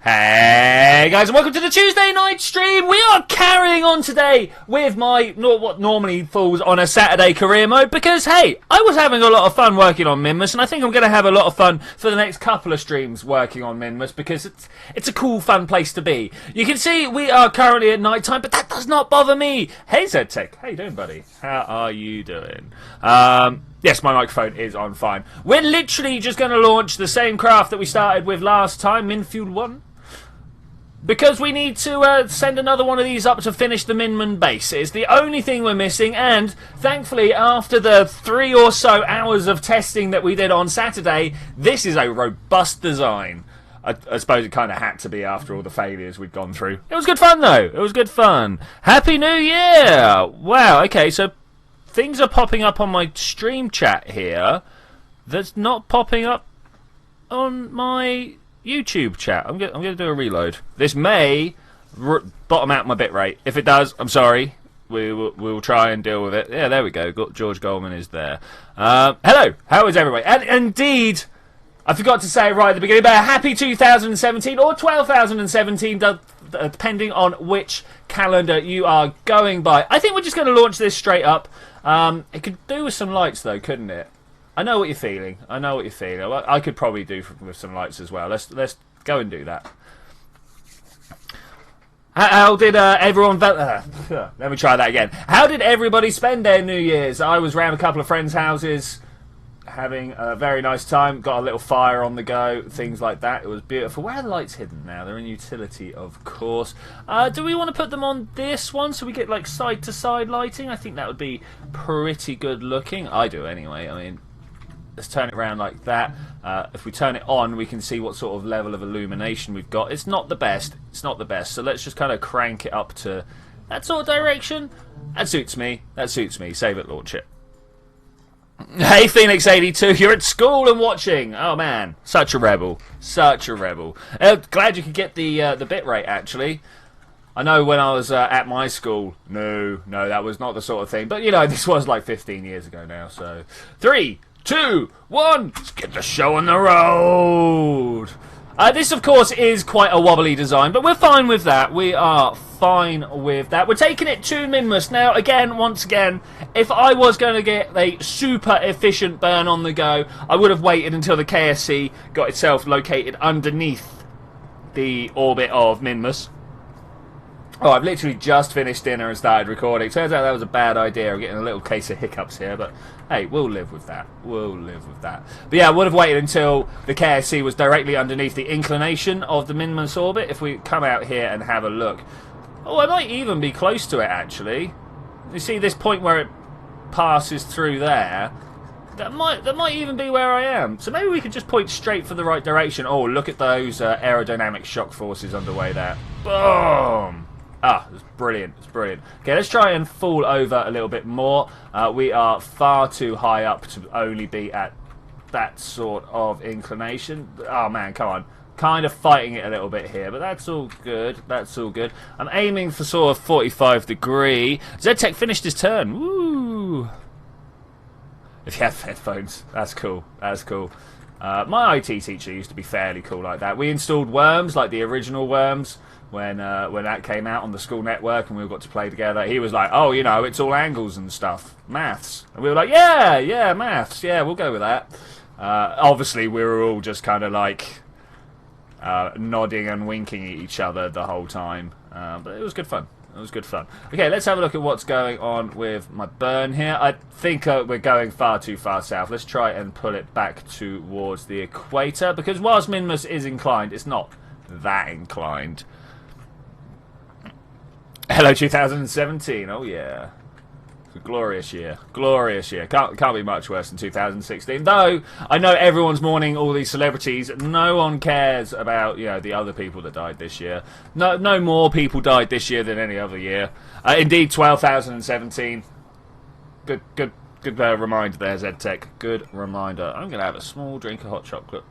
Hey guys, and welcome to the Tuesday night stream. We are carrying on today with my what normally falls on a Saturday career mode because hey, I was having a lot of fun working on MINMUS, and I think I'm going to have a lot of fun for the next couple of streams working on MINMUS because it's a cool, fun place to be. You can see we are currently at night time, but that does not bother me. Hey ZTech, how you doing, buddy? How are you doing? Yes, my microphone is on fine. We're literally just going to launch the same craft that we started with last time, MinFuel 1. Because we need to send another one of these up to finish the MINMUS base. It's the only thing we're missing, and thankfully after the 3 or so hours of testing that we did on Saturday, this is a robust design. I suppose it kind of had to be after all the failures we'd gone through. It was good fun though, it was good fun. Happy New Year! Wow, okay, so things are popping up on my stream chat here that's not popping up on my YouTube chat. I'm going to do a reload. This may bottom out my bitrate. If it does, I'm sorry. We'll try and deal with it. Yeah, there we go. George Goldman is there. Hello. How is everybody? And indeed, I forgot to say right at the beginning, but a happy 2017 or 12,017, depending on which calendar you are going by. I think we're just going to launch this straight up. It could do with some lights though, couldn't it? I know what you're feeling. I know what you're feeling. I could probably do with some lights as well. Let's go and do that. How did everyone... let me try that again. How did everybody spend their New Year's? I was round a couple of friends' houses, having a very nice time. Got a little fire on the go, things like that. It was beautiful. Where are the lights hidden now? They're in utility, of course. Do we want to put them on this one so we get like side-to-side lighting? I think that would be pretty good looking. I do anyway. I mean... Let's turn it around like that. If we turn it on, we can see what sort of level of illumination we've got. It's not the best. It's not the best. So let's just kind of crank it up to that sort of direction. That suits me. That suits me. Save it, launch it. Hey, Phoenix82, you're at school and watching. Oh, man. Such a rebel. Such a rebel. Glad you could get the bitrate, actually. I know when I was at my school, no, that was not the sort of thing. But, you know, this was like 15 years ago now, so... 3, 2, 1, let's get the show on the road. This, of course, is quite a wobbly design, but we're fine with that. We are fine with that. We're taking it to MINMUS. Now, again, once again, if I was going to get a super efficient burn on the go, I would have waited until the KSC got itself located underneath the orbit of MINMUS. Oh, I've literally just finished dinner and started recording. Turns out that was a bad idea. I'm getting a little case of hiccups here, but hey, we'll live with that. We'll live with that. But yeah, I would have waited until the KSC was directly underneath the inclination of the MINMUS orbit. If we come out here and have a look. Oh, I might even be close to it, actually. You see this point where it passes through there? That might even be where I am. So maybe we could just point straight for the right direction. Oh, look at those aerodynamic shock forces underway there. Boom! Ah, it's brilliant. It's brilliant. Okay, let's try and fall over a little bit more. We are far too high up to only be at that sort of inclination. Oh, man, come on. Kind of fighting it a little bit here, but that's all good. That's all good. I'm aiming for sort of 45 degree. ZTech finished his turn. Woo! If you have headphones, that's cool. That's cool. My IT teacher used to be fairly cool like that. We installed Worms, like the original Worms, when that came out on the school network and we all got to play together. He was like, oh, you know, it's all angles and stuff. Maths. And we were like, yeah, maths. Yeah, we'll go with that. Obviously, we were all just kind of like nodding and winking at each other the whole time. But it was good fun. It was good fun. Okay, let's have a look at what's going on with my burn here. I think we're going far too far south. Let's try and pull it back towards the equator, because whilst MINMUS is inclined, it's not that inclined. Hello 2017, oh yeah. It's a glorious year. Glorious year. Can't be much worse than 2016. Though, I know everyone's mourning all these celebrities. No one cares about, you know, the other people that died this year. No more people died this year than any other year. Indeed, 12,017. Good reminder there, ZTech. Good reminder. I'm going to have a small drink of hot chocolate.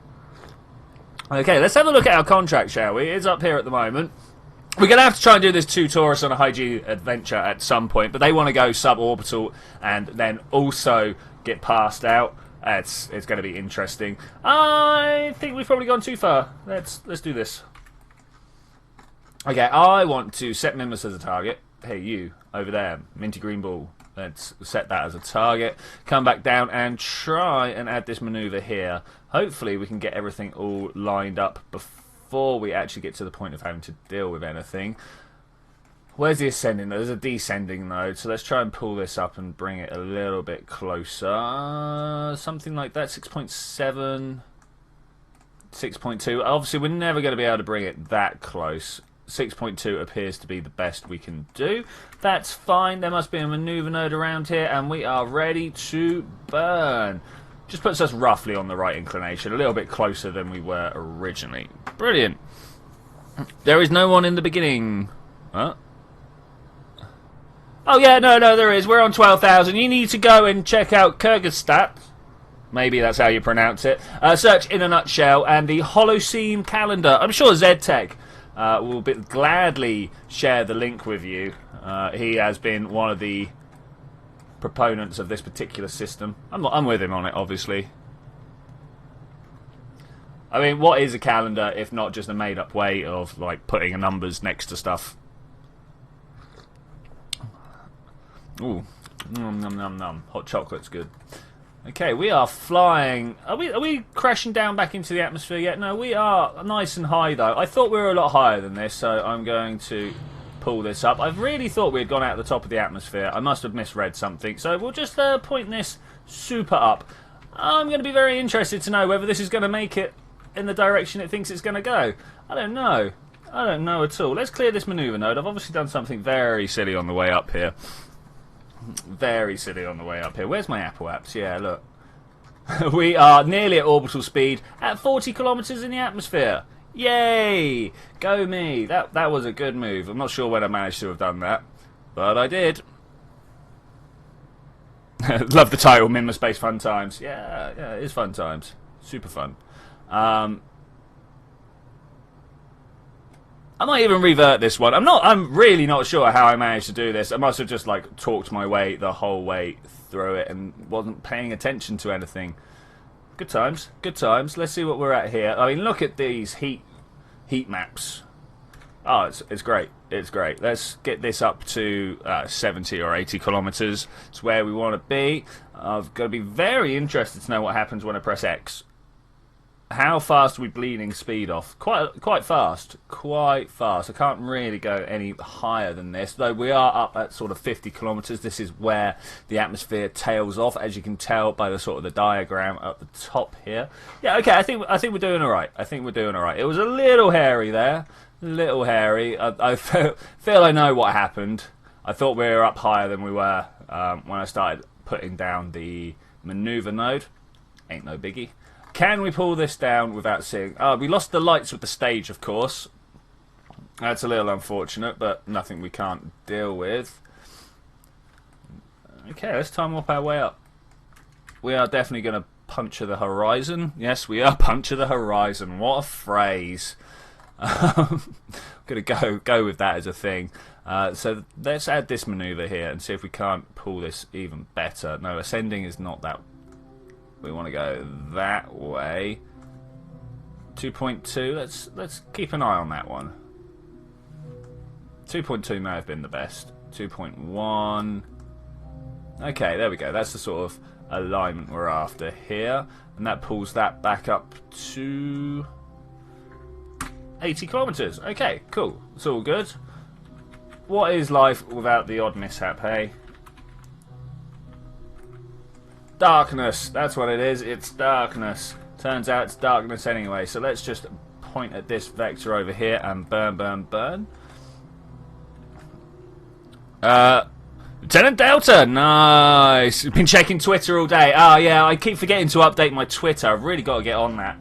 Okay, let's have a look at our contract, shall we? It's up here at the moment. We're going to have to try and do this 2 tourists on a high G adventure at some point, but they want to go suborbital and then also get passed out. It's going to be interesting. I think we've probably gone too far. Let's do this. Okay, I want to set MINMUS as a target. Hey, you, over there, minty green ball. Let's set that as a target. Come back down and try and add this maneuver here. Hopefully we can get everything all lined up before we actually get to the point of having to deal with anything. Where's the ascending node? There's a descending node, so let's try and pull this up and bring it a little bit closer. Something like that, 6.7, 6.2. Obviously we're never going to be able to bring it that close. 6.2 appears to be the best we can do. That's fine. There must be a maneuver node around here, and we are ready to burn. Just puts us roughly on the right inclination, a little bit closer than we were originally. Brilliant. There is no one in the beginning. Huh? Oh yeah, no, there is. We're on 12,000. You need to go and check out Kyrgyzstan. Maybe that's how you pronounce it. Search in a nutshell, and the Holocene calendar. I'm sure ZTech will gladly share the link with you. He has been one of the proponents of this particular system. I'm with him on it, obviously. I mean, what is a calendar if not just a made-up way of like putting numbers next to stuff? Ooh, nom nom nom nom. Hot chocolate's good. Okay, we are flying. Are we crashing down back into the atmosphere yet? No, we are nice and high though. I thought we were a lot higher than this, so I'm going to pull this up. I really thought we had gone out the top of the atmosphere. I must have misread something, so we'll just point this super up. I'm going to be very interested to know whether this is going to make it in the direction it thinks it's going to go. I don't know. I don't know at all. Let's clear this maneuver node. I've obviously done something very silly on the way up here. Very silly on the way up here. Where's my Apple apps? Yeah, look. We are nearly at orbital speed at 40 kilometers in the atmosphere. Yay! Go me. That was a good move. I'm not sure when I managed to have done that, but I did. Love the title, MINMUS Base Fun Times. Yeah, it is fun times. Super fun. I might even revert this one. I'm really not sure how I managed to do this. I must have just like talked my way the whole way through it and wasn't paying attention to anything. Good times, good times. Let's see what we're at here. I mean, look at these heat maps. Oh, it's great. It's great. Let's get this up to 70 or 80 kilometers. It's where we want to be. I've got to be very interested to know what happens when I press X. How fast are we bleeding speed off? Quite fast. Quite fast. I can't really go any higher than this, though we are up at sort of 50 kilometers. This is where the atmosphere tails off, as you can tell by the sort of the diagram at the top here. Yeah, okay, I think we're doing all right. I think we're doing all right. It was a little hairy there. Little hairy. I feel I know what happened. I thought we were up higher than we were when I started putting down the maneuver node. Ain't no biggie. Can we pull this down without seeing... Oh, we lost the lights with the stage, of course. That's a little unfortunate, but nothing we can't deal with. Okay, let's time warp our way up. We are definitely going to puncture the horizon. Yes, we are puncture the horizon. What a phrase. I'm going to go with that as a thing. So let's add this maneuver here and see if we can't pull this even better. No, ascending is not that... We want to go that way. 2.2. Let's keep an eye on that one. 2.2 may have been the best. 2.1. Okay, there we go. That's the sort of alignment we're after here, and that pulls that back up to 80 kilometers. Okay, cool. It's all good. What is life without the odd mishap, hey? Darkness, that's what it is. It's darkness. Turns out it's darkness anyway. So let's just point at this vector over here and burn, burn, burn. Lieutenant Delta, nice. Been checking Twitter all day. Oh yeah, I keep forgetting to update my Twitter. I've really got to get on that.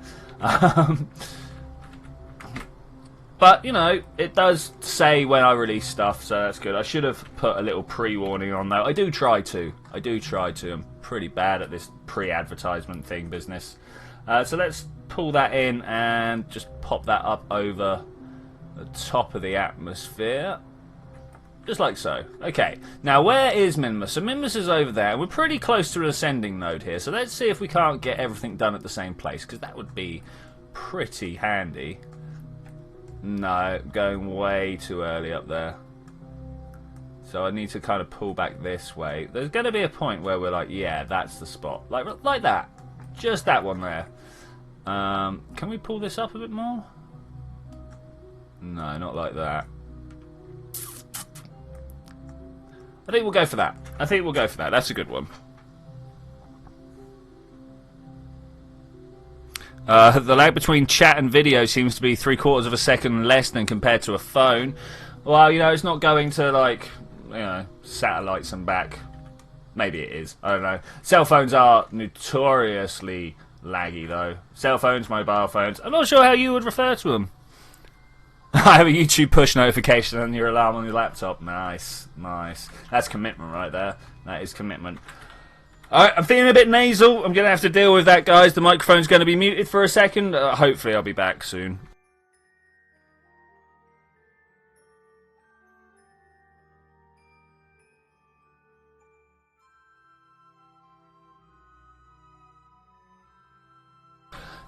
But, you know, it does say when I release stuff, so that's good. I should have put a little pre-warning on that. I do try to. I'm pretty bad at this pre-advertisement thing business. So let's pull that in and just pop that up over the top of the atmosphere. Just like so. Okay, now where is MINMUS? So MINMUS is over there. We're pretty close to an ascending node here. So let's see if we can't get everything done at the same place, because that would be pretty handy. No, going way too early up there. So I need to kind of pull back this way. There's going to be a point where we're like, yeah, that's the spot. Like that. Just that one there. Can we pull this up a bit more? No, not like that. I think we'll go for that. That's a good one. The lag between chat and video seems to be 3/4 of a second less than compared to a phone. Well, you know, it's not going to, like, you know, satellites and back. Maybe it is. I don't know. Cell phones are notoriously laggy, though. Cell phones, mobile phones. I'm not sure how you would refer to them. I have a YouTube push notification on your alarm on your laptop. Nice, nice. That's commitment right there. That is commitment. Alright, I'm feeling a bit nasal. I'm going to have to deal with that, guys. The microphone's going to be muted for a second. Hopefully I'll be back soon.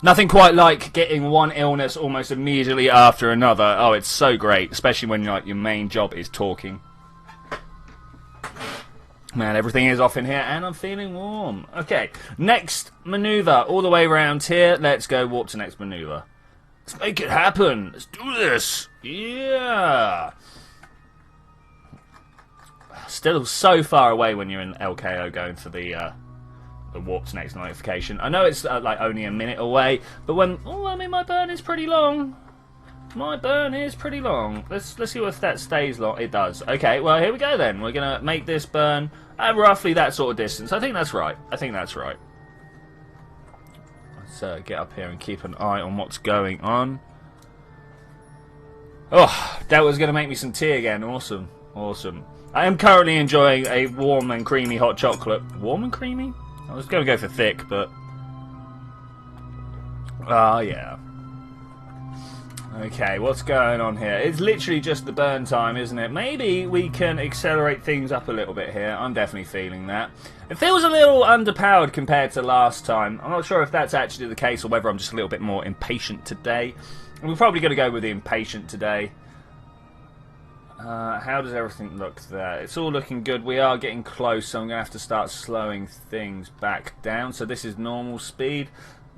Nothing quite like getting one illness almost immediately after another. Oh, it's so great, especially when like your main job is talking. Man, everything is off in here, and I'm feeling warm. Okay, next maneuver, all the way around here. Let's go warp to next maneuver. Let's make it happen. Let's do this. Yeah. Still so far away when you're in LKO going for the warp to next notification. I know it's like only a minute away, but when I mean my burn is pretty long. My burn is pretty long. Let's see if that stays long. It does. Okay, well here we go then. We're gonna make this burn at roughly that sort of distance. I think that's right. Let's get up here and keep an eye on what's going on. Oh, that was gonna make me some tea again. Awesome, awesome. I am currently enjoying a warm and creamy hot chocolate. Warm and creamy? I was going to go for thick, but... oh, yeah. Okay, what's going on here? It's literally just the burn time, isn't it? Maybe we can accelerate things up a little bit here. I'm definitely feeling that. It feels a little underpowered compared to last time. I'm not sure if that's actually the case or whether I'm just a little bit more impatient today. And we're probably going to go with the impatient today. How does everything look there? It's all looking good. We are getting close, so I'm going to have to start slowing things back down. So this is normal speed.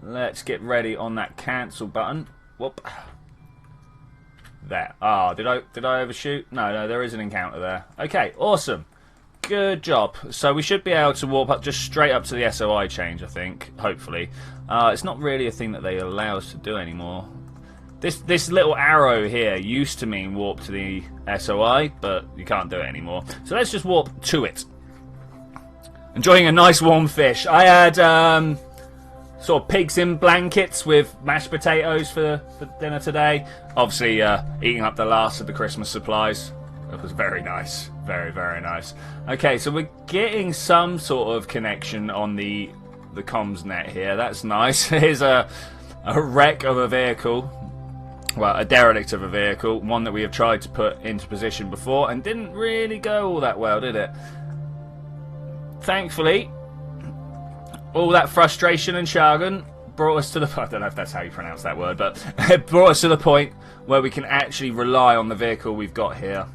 Let's get ready on that cancel button. Whoop. There. Ah, did I overshoot? No, there is an encounter there. Okay, awesome. Good job. So we should be able to warp up just straight up to the SOI change, I think. Hopefully. It's not really a thing that they allow us to do anymore. This little arrow here used to mean warp to the SOI, but you can't do it anymore. So let's just warp to it. Enjoying a nice warm fish. I had sort of pigs in blankets with mashed potatoes for dinner today. Obviously eating up the last of the Christmas supplies. It was very nice. Very, very nice. Okay, so we're getting some sort of connection on the comms net here. That's nice. Here's a wreck of a vehicle. Well, a derelict of a vehicle, one that we have tried to put into position before and didn't really go all that well, did it? Thankfully, all that frustration and jargon brought us to the... I don't know if that's how you pronounce that word, but it brought us to the point where we can actually rely on the vehicle we've got here.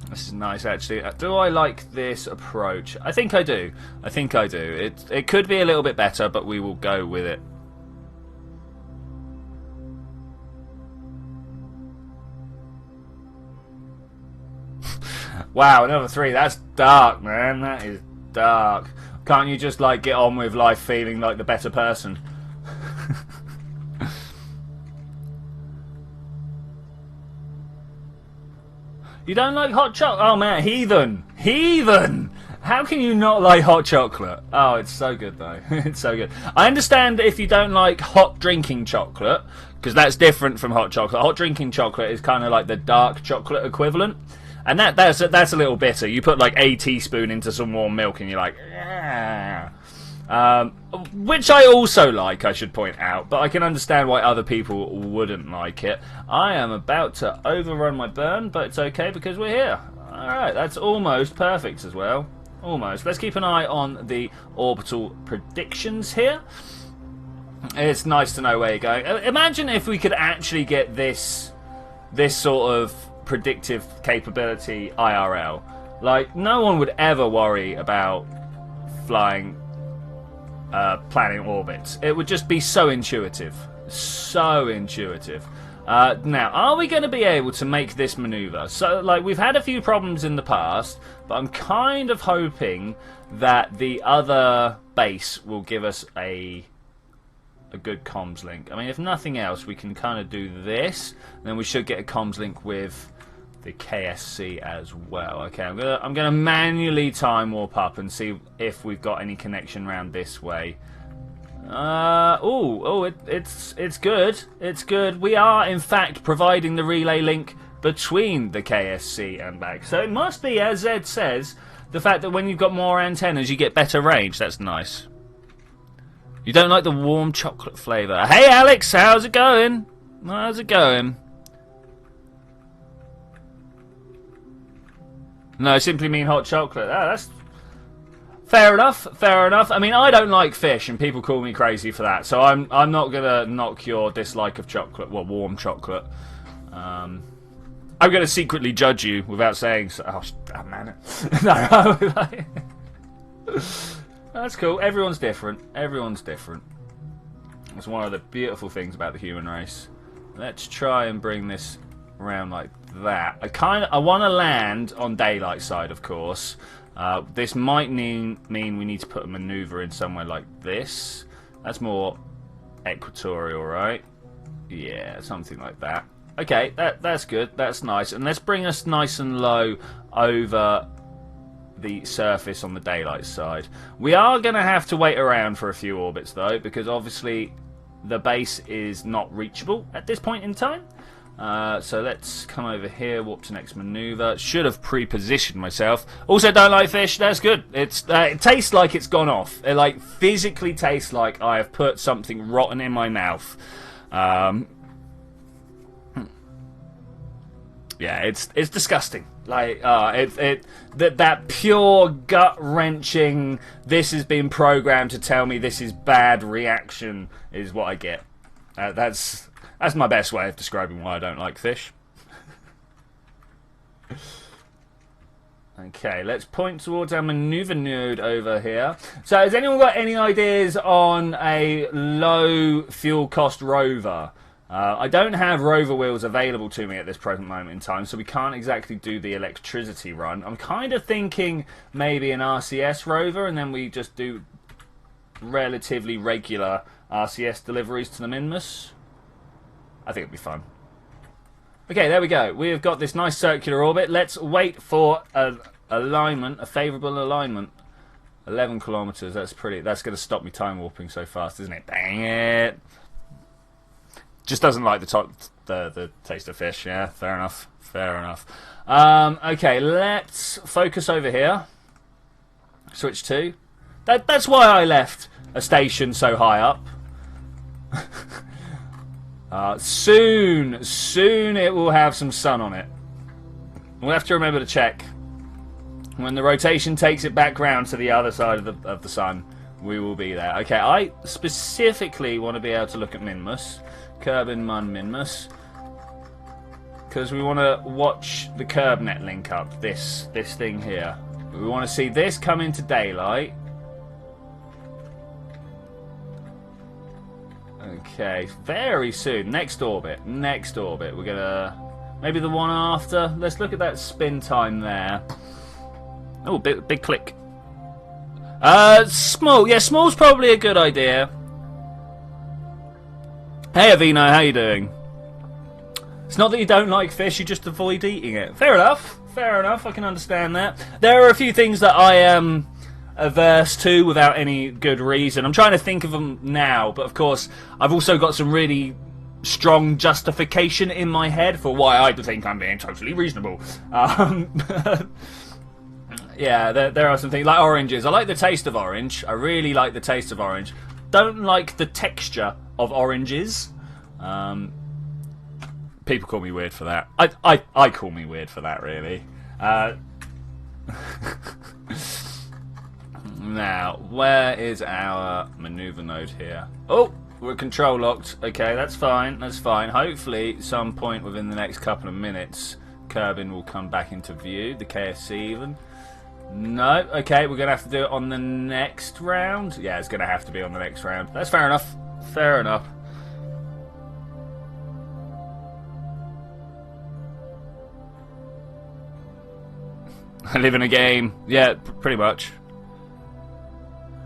This is nice, actually. Do I like this approach? I think I do. It could be a little bit better, but we will go with it. Wow, another 3. That's dark, man. That is dark. Can't you just, like, get on with life feeling like the better person? You don't like hot chocolate? Oh, man, heathen. Heathen! How can you not like hot chocolate? Oh, it's so good, though. It's so good. I understand if you don't like hot drinking chocolate, because that's different from hot chocolate. Hot drinking chocolate is kind of like the dark chocolate equivalent. And that's a little bitter. You put like a teaspoon into some warm milk and you're like, yeah. Which I also like, I should point out, but I can understand why other people wouldn't like it. I am about to overrun my burn, but it's okay because we're here. Alright, that's almost perfect as well. Almost. Let's keep an eye on the orbital predictions here. It's nice to know where you're going. Imagine if we could actually get this this sort of predictive capability IRL. Like, no one would ever worry about flying planning orbits. It would just be so intuitive. So intuitive. Now, are we going to be able to make this maneuver? So, like, we've had a few problems in the past, but I'm kind of hoping that the other base will give us a good comms link. I mean, if nothing else, we can kind of do this, and then we should get a comms link with the KSC as well. Okay, I'm gonna manually time warp up and see if we've got any connection around this way. It's good. It's good. We are in fact providing the relay link between the KSC and back. So it must be, as Zed says, the fact that when you've got more antennas, you get better range. That's nice. You don't like the warm chocolate flavour. Hey Alex, how's it going? How's it going? No, I simply mean hot chocolate. Ah, that's fair enough. Fair enough. I mean, I don't like fish, and people call me crazy for that. So I'm not gonna knock your dislike of chocolate, well, warm chocolate. I'm gonna secretly judge you without saying so. Oh man, no. That's cool. Everyone's different. Everyone's different. That's one of the beautiful things about the human race. Let's try and bring this around like that. I want to land on daylight side, of course. This might mean we need to put a maneuver in somewhere like this. That's more equatorial, right? Yeah, something like that. Okay, that's good. That's nice. And let's bring us nice and low over the surface on the daylight side. We are going to have to wait around for a few orbits, though, because obviously the base is not reachable at this point in time. So let's come over here, warp to next maneuver. Should have pre-positioned myself. Also, don't like fish. That's good. It tastes like it's gone off. It like physically tastes like I have put something rotten in my mouth. Yeah, it's disgusting. Like that pure gut wrenching. This has been programmed to tell me this is bad reaction is what I get. That's my best way of describing why I don't like fish. Okay, let's point towards our maneuver node over here. So, has anyone got any ideas on a low fuel cost rover? I don't have rover wheels available to me at this present moment in time, so we can't exactly do the electricity run. I'm kind of thinking maybe an RCS rover, and then we just do relatively regular RCS deliveries to the MINMUS. I think it'd be fun. Okay, there we go. We've got this nice circular orbit. Let's wait for an alignment, a favourable alignment. 11 kilometres. That's pretty. That's going to stop me time warping so fast, isn't it? Dang it! Just doesn't like the taste of fish. Yeah, fair enough. Fair enough. Okay, let's focus over here. Switch to. That's why I left a station so high up. Soon it will have some sun on it. We'll have to remember to check. When the rotation takes it back round to the other side of the sun, we will be there. Okay, I specifically want to be able to look at MINMUS. Kerbal MINMUS. Because we want to watch the KerbNet link up. This thing here. We want to see this come into daylight. Okay, very soon. Next orbit. Next orbit. We're gonna... Maybe the one after. Let's look at that spin time there. Oh, big click. Small. Yeah, small's probably a good idea. Hey, Avino, how you doing? It's not that you don't like fish, you just avoid eating it. Fair enough. Fair enough. I can understand that. There are a few things that I am averse to without any good reason. I'm trying to think of them now, but of course, I've also got some really strong justification in my head for why I think I'm being totally reasonable. Yeah, there are some things like oranges. I like the taste of orange. I really like the taste of orange. Don't like the texture of oranges. People call me weird for that. I call me weird for that, really. Now, where is our maneuver node here? Oh, We're control locked. Okay, that's fine. That's fine. Hopefully, some point within the next couple of minutes, Kerbin will come back into view. The KFC even. No. Okay, we're going to have to do it on the next round. Yeah, it's going to have to be on the next round. That's fair enough. Fair enough. I live in a game. Yeah, pretty much.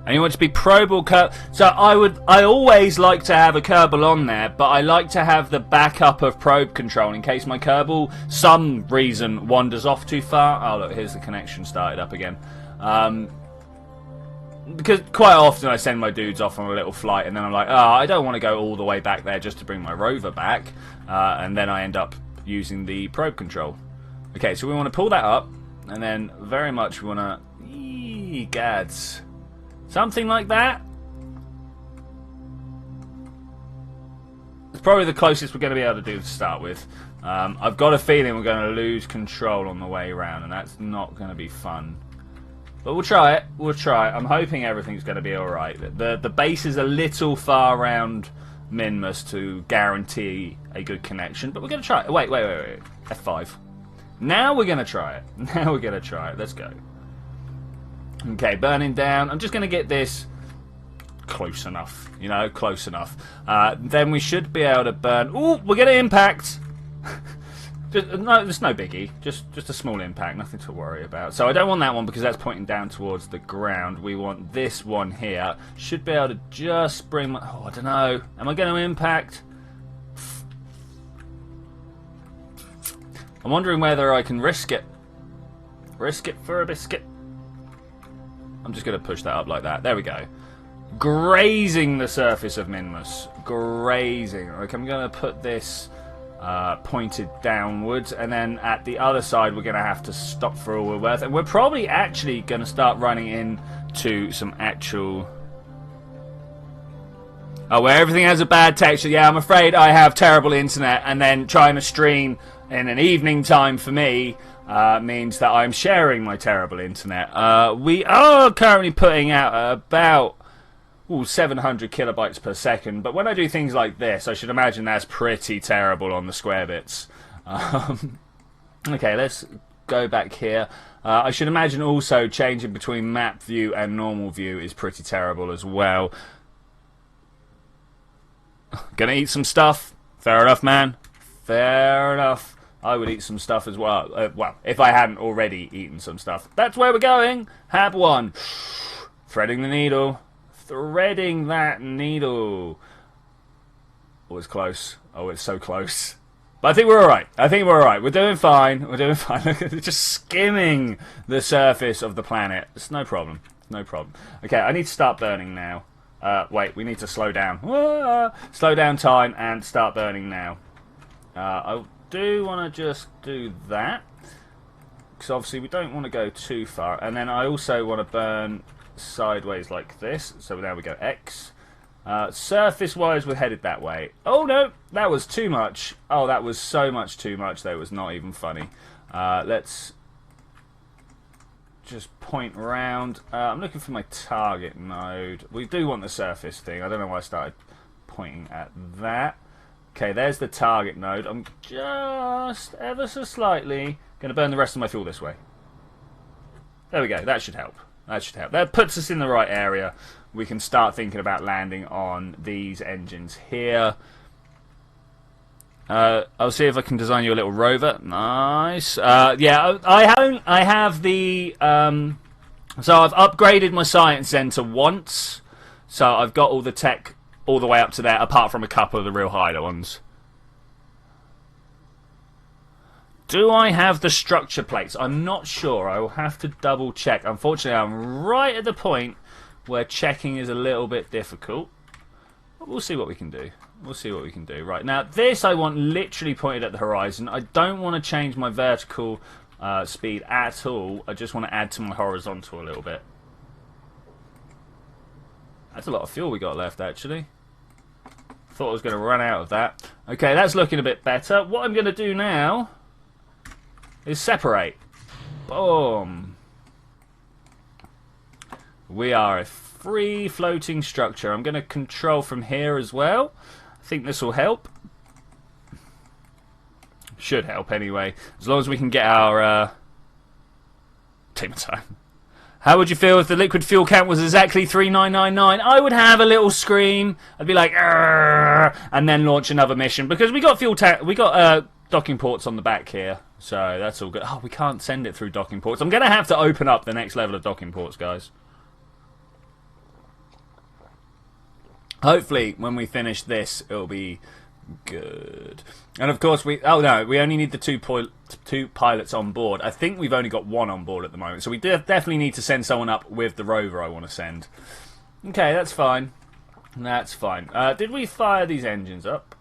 And you want to be probe or Kerbal. So I always like to have a Kerbal on there, but I like to have the backup of probe control in case my Kerbal, some reason, wanders off too far. Oh look, here's the connection started up again. Because quite often I send my dudes off on a little flight and then I'm like, oh, I don't want to go all the way back there just to bring my rover back. And then I end up using the probe control. Okay, so we want to pull that up, and then very much we want to... gads. Something like that. It's probably the closest we're going to be able to do to start with. I've got a feeling we're going to lose control on the way around, and that's not going to be fun. But we'll try it. We'll try it. I'm hoping everything's going to be alright. The base is a little far around MINMUS to guarantee a good connection, but we're going to try it. Wait. F5. Now we're going to try it. Now we're going to try it. Let's go. Okay, burning down. I'm just going to get this close enough. You know, close enough. Then we should be able to burn... Ooh, we're going to impact. No, there's no biggie. Just a small impact. Nothing to worry about. So I don't want that one because that's pointing down towards the ground. We want this one here. Should be able to just bring my... Oh, I don't know. Am I going to impact? I'm wondering whether I can risk it. Risk it for a biscuit. I'm just going to push that up like that. There we go. Grazing the surface of MINMUS. Grazing. Okay, I'm going to put this pointed downwards, and then at the other side we're going to have to stop for all we're worth. And we're probably actually going to start running into some actual... Oh, where everything has a bad texture. Yeah, I'm afraid I have terrible internet, and then trying to stream in an evening time for me means that I'm sharing my terrible internet. We are currently putting out about 700 kilobytes per second, but when I do things like this, I should imagine that's pretty terrible on the square bits. Okay, let's go back here. I should imagine also changing between map view and normal view is pretty terrible as well. Gonna eat some stuff. Fair enough, man. Fair enough. I would eat some stuff as well. Well, if I hadn't already eaten some stuff. That's where we're going. Hab 1. Threading the needle. Threading that needle. Oh, it's close. Oh, it's so close. But I think we're alright. I think we're alright. We're doing fine. We're doing fine. Just skimming the surface of the planet. It's no problem. No problem. Okay, I need to start burning now. Wait, we need to slow down. Slow down time and start burning now. I do want to just do that, because obviously we don't want to go too far. And then I also want to burn sideways like this. So now we go X. Surface wise we're headed that way. Oh no, that was too much. Oh, that was so much too much that it was not even funny. Let's just point around. I'm looking for my target node. We do want the surface thing. I don't know why I started pointing at that. Okay, there's the target node. I'm just ever so slightly going to burn the rest of my fuel this way. There we go. That should help. That should help. That puts us in the right area. We can start thinking about landing on these engines here. I'll see if I can design you a little rover. Nice. Yeah, I have the... so I've upgraded my science center once. So I've got all the tech all the way up to there, apart from a couple of the real higher ones. Do I have the structure plates? I'm not sure. I will have to double check. Unfortunately, I'm right at the point where checking is a little bit difficult. But we'll see what we can do. We'll see what we can do. Right, now this I want literally pointed at the horizon. I don't want to change my vertical speed at all. I just want to add to my horizontal a little bit. That's a lot of fuel we got left, actually. Thought I was going to run out of that. Okay, that's looking a bit better. What I'm going to do now is separate. Boom. We are free floating structure. I'm going to control from here as well. I think this will help. Should help anyway, as long as we can get our take my time. How would you feel if the liquid fuel count was exactly 3999? I would have a little scream. I'd be like, "Arr!" And then launch another mission, because we got docking ports on the back here, so that's all good. Oh, we can't send it through docking ports. I'm going to have to open up the next level of docking ports, guys. Hopefully, when we finish this, it'll be good. And of course, we only need the two pilots on board. I think we've only got one on board at the moment, so we definitely need to send someone up with the rover I want to send. Okay, that's fine. That's fine. Did we fire these engines up?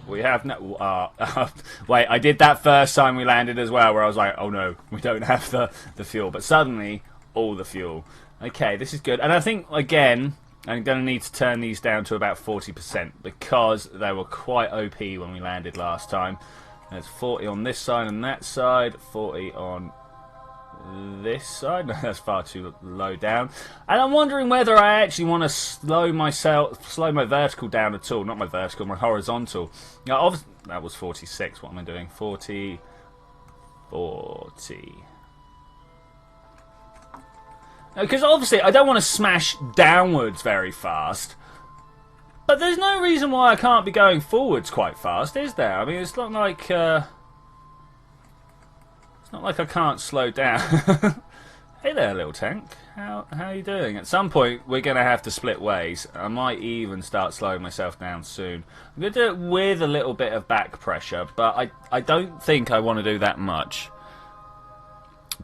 We have no... wait, I did that first time we landed as well, where I was like, oh no, we don't have the fuel. But suddenly, all the fuel. Okay, this is good. And I think, again, I'm going to need to turn these down to about 40%, because they were quite OP when we landed last time. There's 40 on this side and that side, 40 on this side. No, that's far too low down. And I'm wondering whether I actually want to slow my vertical down at all. Not my vertical, my horizontal. Now, obviously, that was 46. What am I doing? 40. Because obviously I don't want to smash downwards very fast. But there's no reason why I can't be going forwards quite fast, is there? I mean, it's not like I can't slow down. Hey there, little tank. How are you doing? At some point, we're going to have to split ways. I might even start slowing myself down soon. I'm going to do it with a little bit of back pressure, but I don't think I want to do that much.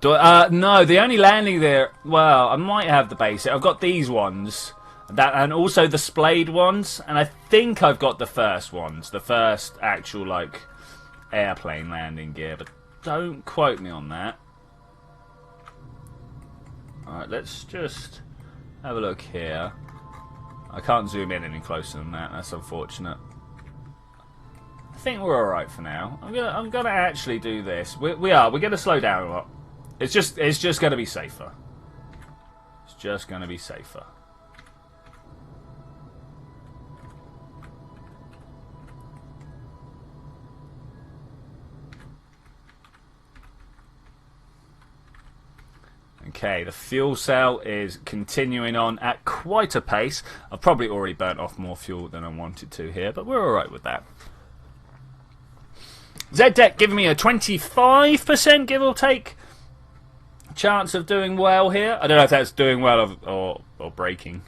No, the only landing there... Well, I might have the basic. I've got these ones. And also the splayed ones. And I think I've got the first ones. The first actual, like, airplane landing gear. But don't quote me on that. Alright, let's just have a look here. I can't zoom in any closer than that. That's unfortunate. I think we're alright for now. I'm gonna actually do this. We're gonna slow down a lot. It's just going to be safer. It's just going to be safer. Okay, the fuel cell is continuing on at quite a pace. I've probably already burnt off more fuel than I wanted to here, but we're alright with that. Z-Deck giving me a 25%, give or take, chance of doing well here. I don't know if that's doing well or breaking.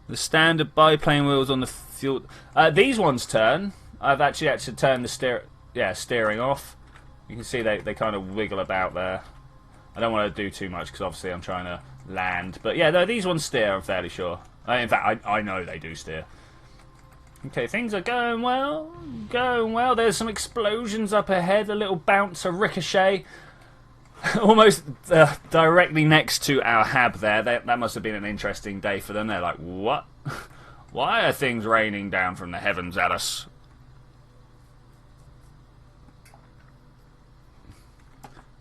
The standard biplane wheels on the fuel. These ones turn. I've actually had to turn the steering off. You can see they kind of wiggle about there. I don't want to do too much because obviously I'm trying to land. But yeah, no, these ones steer, I'm fairly sure. In fact, I know they do steer. Okay, things are going well. Going well. There's some explosions up ahead. A little bounce, a ricochet. Almost directly next to our hab there. That must have been an interesting day for them. They're like, what? Why are things raining down from the heavens at us?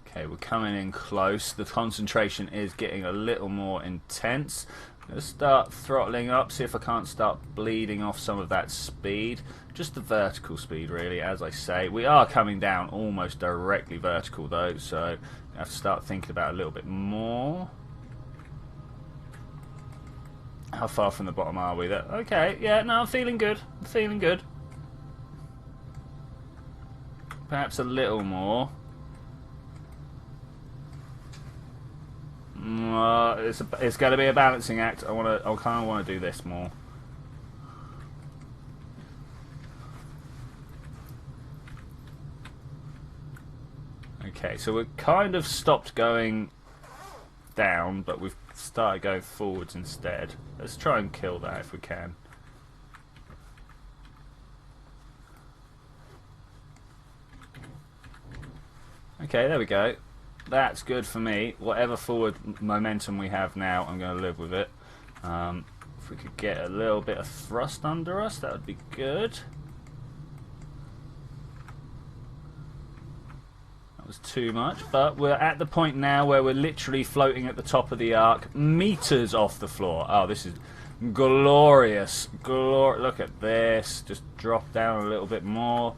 Okay, we're coming in close. The concentration is getting a little more intense. Let's start throttling up, see if I can't start bleeding off some of that speed. Just the vertical speed, really, as I say. We are coming down almost directly vertical, though, so I have to start thinking about it a little bit more. How far from the bottom are we? Okay, yeah, no, I'm feeling good. I'm feeling good. Perhaps a little more. It's going to be a balancing act. I kind of want to do this more. Okay, so we've kind of stopped going down, but we've started going forwards instead. Let's try and kill that if we can. Okay, there we go. That's good for me. Whatever forward momentum we have now, I'm going to live with it. If we could get a little bit of thrust under us, that would be good. was too much, but we're at the point now where we're literally floating at the top of the arc, meters off the floor. Oh, this is glorious. Look at this. Just drop down a little bit more.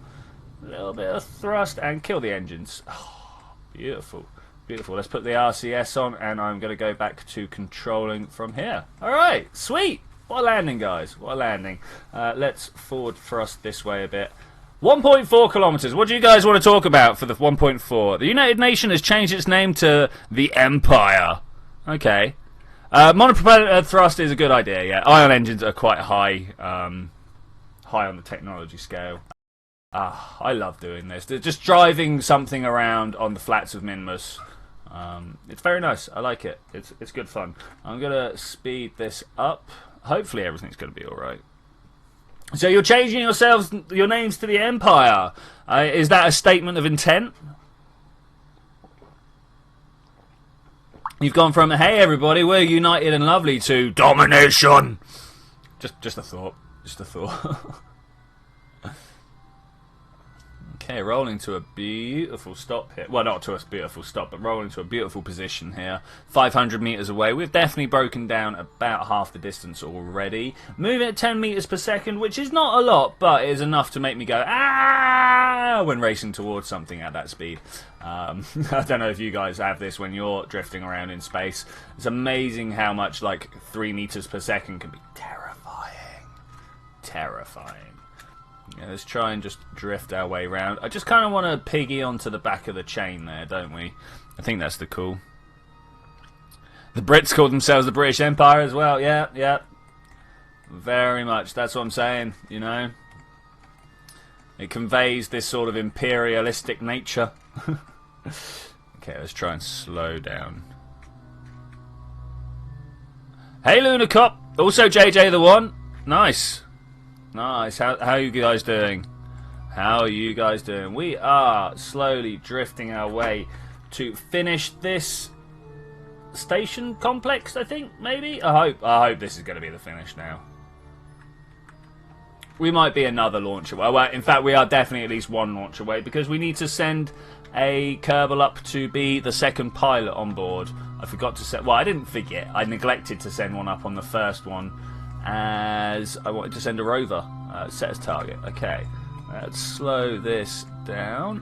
A little bit of thrust and kill the engines. Oh, beautiful. Beautiful. Let's put the RCS on, and I'm going to go back to controlling from here. All right, sweet. What a landing, guys. What a landing. Let's forward thrust this way a bit. 1.4 kilometers. What do you guys want to talk about for the 1.4? The United Nations has changed its name to the Empire. Okay. Monopropeller thrust is a good idea, yeah. Ion engines are quite high, high on the technology scale. I love doing this. Just driving something around on the flats of MINMUS. It's very nice. I like it. It's good fun. I'm going to speed this up. Hopefully everything's going to be alright. So you're changing your names to the Empire. Is that a statement of intent? You've gone from, hey everybody, we're united and lovely, to domination. Just a thought. Just a thought. Okay, rolling to a beautiful stop here. Well, not to a beautiful stop, but rolling to a beautiful position here. 500 meters away. We've definitely broken down about half the distance already. Moving at 10 meters per second, which is not a lot, but it is enough to make me go, ah, when racing towards something at that speed. I don't know if you guys have this when you're drifting around in space. It's amazing how much, like, 3 meters per second can be terrifying. Terrifying. Yeah, let's try and just drift our way around. I just kind of want to piggy onto the back of the chain there, don't we? I think that's the cool. The Brits called themselves the British Empire as well. Yeah, yeah. Very much. That's what I'm saying, you know. It conveys this sort of imperialistic nature. Okay, let's try and slow down. Hey, Luna Cop. Also JJ the One. Nice. Nice. How are you guys doing? How are you guys doing? We are slowly drifting our way to finish this station complex, I think, maybe? I hope this is going to be the finish now. We might be another launch away. Well, in fact, we are definitely at least one launch away, because we need to send a Kerbal up to be the second pilot on board. I forgot to set... Well, I didn't forget. I neglected to send one up on the first one, as I wanted to send a rover. Set as target. Okay. Let's slow this down.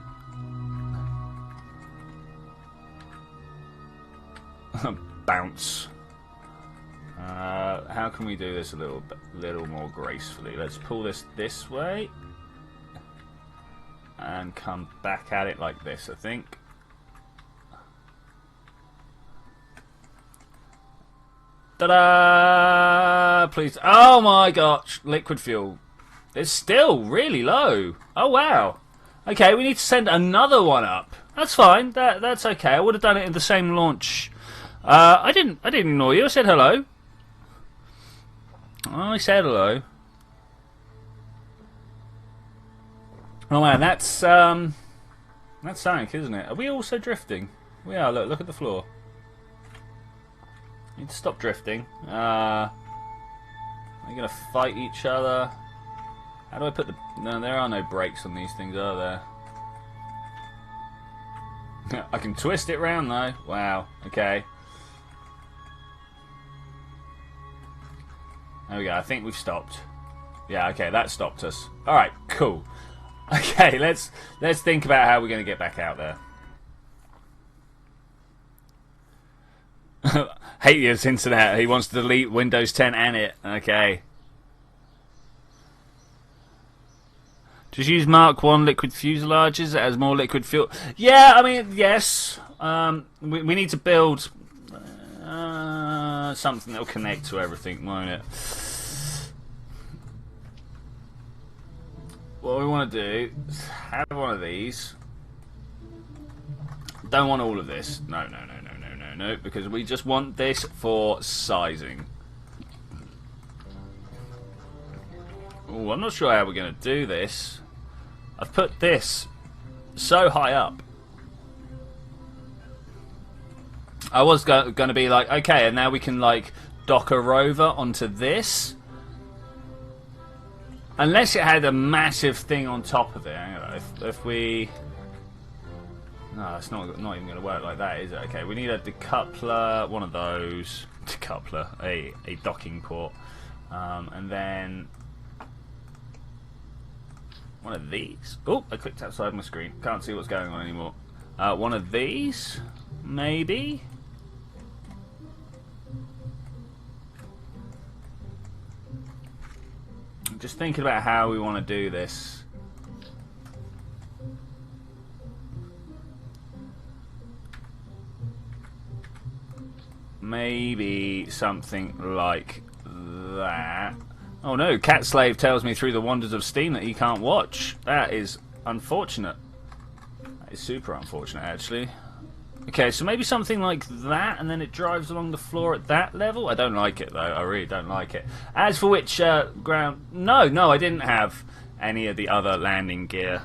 Bounce. How can we do this a little more gracefully? Let's pull this way and come back at it like this, I think. Ta-da! Please. Oh my gosh, liquid fuel. It's still really low. Oh wow. Okay, we need to send another one up. That's fine. That's okay. I would have done it in the same launch. I didn't ignore you. I said hello. I said hello. Oh man, that's something, isn't it? Are we also drifting? We are. Look at the floor. Need to stop drifting. Are you gonna fight each other? How do I put the... No, there are no brakes on these things, are there? I can twist it round though. Wow. Okay. There we go. I think we've stopped. Yeah. Okay. That stopped us. All right. Cool. Okay. Let's think about how we're going to get back out there. Hate this internet. He wants to delete Windows 10 and it. Okay. Just use Mark 1 liquid fuselages as more liquid fuel. Yeah, I mean, yes. We need to build something that will connect to everything, won't it? What we want to do is have one of these. Don't want all of this. No, because we just want this for sizing. Oh, I'm not sure how we're going to do this. I've put this so high up. I was going to be like, okay, and now we can like dock a rover onto this. Unless it had a massive thing on top of it. Hang on, if we... No, it's not even going to work like that, is it? Okay, we need a decoupler, one of those. Decoupler, a docking port. And then one of these. Oh, I clicked outside my screen. Can't see what's going on anymore. One of these, maybe. I'm just thinking about how we want to do this. Maybe something like that. Oh no, Cat Slave tells me through the wonders of Steam that he can't watch. That is unfortunate. That is super unfortunate, actually. Okay, so maybe something like that, and then it drives along the floor at that level? I don't like it, though. I really don't like it. As for which ground... No, I didn't have any of the other landing gear.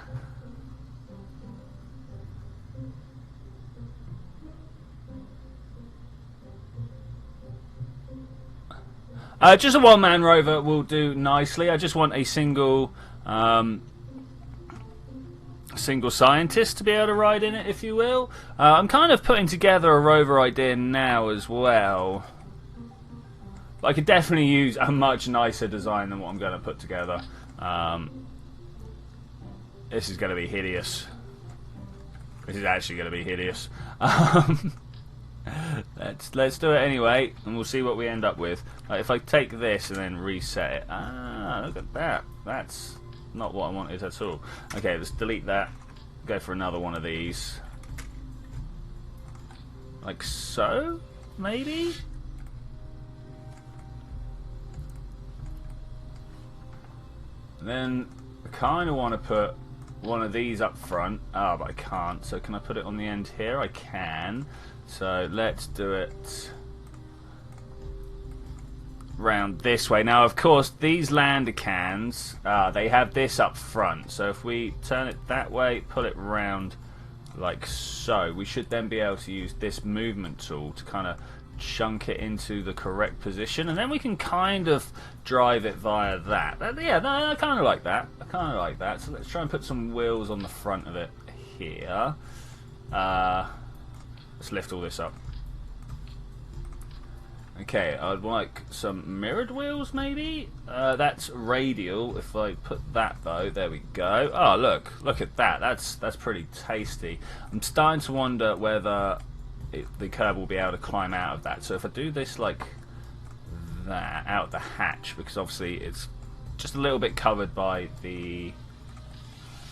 Just a one-man rover will do nicely. I just want a single scientist to be able to ride in it, if you will. I'm kind of putting together a rover idea now as well. But I could definitely use a much nicer design than what I'm going to put together. This is going to be hideous. This is actually going to be hideous. Let's do it anyway, and we'll see what we end up with. If I take this and then reset it, look at that. That's not what I wanted at all. Okay, let's delete that. Go for another one of these, like so, maybe. And then I kind of want to put one of these up front. But I can't. So can I put it on the end here? I can. So let's do it round this way. Now, of course, these lander cans, they have this up front. So if we turn it that way, pull it round like so, we should then be able to use this movement tool to kind of chunk it into the correct position, and then we can kind of drive it via that. Yeah, no, I kind of like that. I kind of like that. So let's try and put some wheels on the front of it here. Let's lift all this up. Okay, I'd like some mirrored wheels, maybe? That's radial. If I put that, though, there we go. Oh, look at that. That's pretty tasty. I'm starting to wonder whether the Kerbal will be able to climb out of that. So if I do this like that, out the hatch, because obviously it's just a little bit covered by the...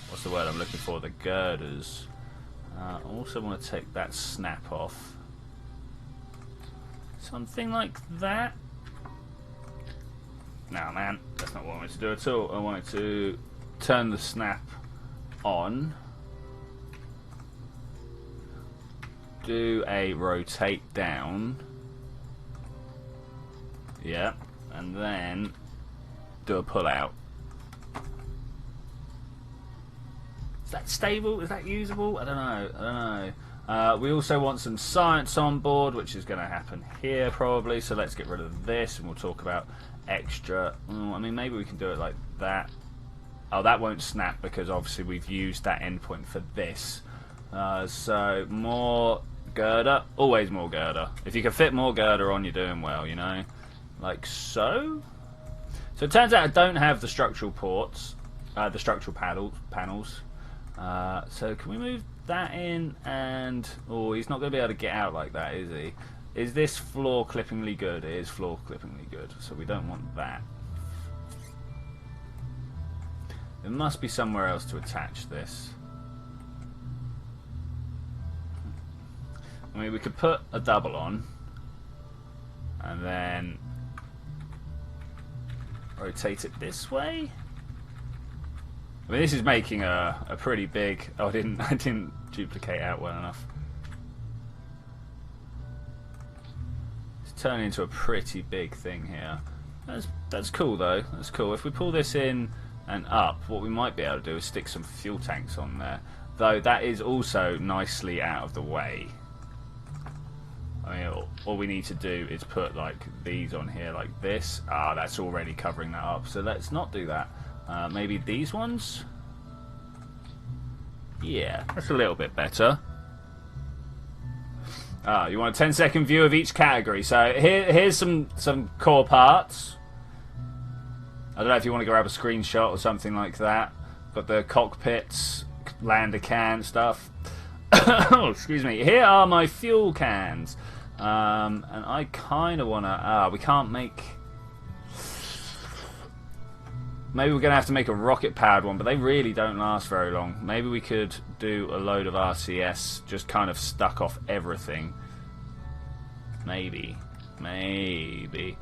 what's the word I'm looking for? The girders. I also want to take that snap off. Something like that. No, man, that's not what I wanted to do at all. I wanted to turn the snap on. Do a rotate down. Yeah, and then do a pull out. Is that stable? Is that usable? I don't know. We also want some science on board, which is going to happen here probably. So let's get rid of this, and we'll talk about extra. I mean, maybe we can do it like that. Oh, that won't snap because obviously we've used that endpoint for this. So more girder, always more girder. If you can fit more girder on, you're doing well, you know, like so. So it turns out I don't have the structural ports, the structural panels. So can we move that in? And oh, he's not going to be able to get out like that, is he? Is this floor clippingly good? It is floor clippingly good, so we don't want that. There must be somewhere else to attach this. I mean, we could put a double on and then rotate it this way. I mean, this is making a pretty big... Oh, I didn't duplicate out well enough. It's turning into a pretty big thing here. That's cool though. That's cool. If we pull this in and up, what we might be able to do is stick some fuel tanks on there. Though that is also nicely out of the way. I mean, all we need to do is put like these on here like this. That's already covering that up. So let's not do that. Maybe these ones? Yeah, that's a little bit better. You want a 10-second view of each category. So here's some core parts. I don't know if you want to grab a screenshot or something like that. Got the cockpits, lander can stuff. Oh, excuse me. Here are my fuel cans. And I kind of want to... we can't make... Maybe we're going to have to make a rocket-powered one, but they really don't last very long. Maybe we could do a load of RCS, just kind of stuck off everything. Maybe. Then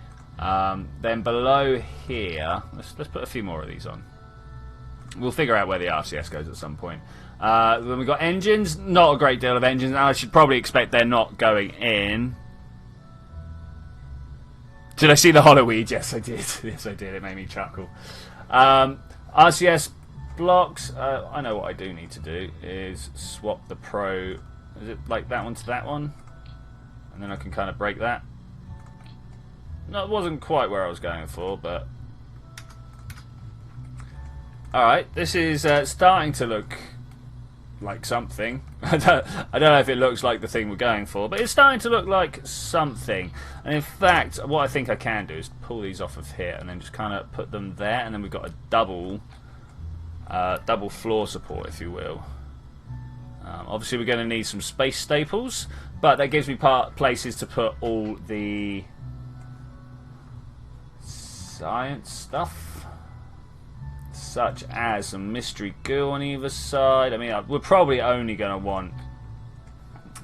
below here, let's put a few more of these on. We'll figure out where the RCS goes at some point. Then we've got engines. Not a great deal of engines. I should probably expect they're not going in. Did I see the Holloweed? Yes, I did. Yes, I did. It made me chuckle. RCS blocks. I know what I do need to do is swap the Pro. Is it like that one to that one? And then I can kind of break that. No, it wasn't quite where I was going for, but... Alright, this is starting to look like something. I don't know if it looks like the thing we're going for, but it's starting to look like something. And in fact, what I think I can do is pull these off of here and then just kind of put them there, and then we've got a double floor support, if you will. Obviously, we're going to need some space staples, but that gives me places to put all the science stuff, such as some mystery goo on either side. I mean, we're probably only going to want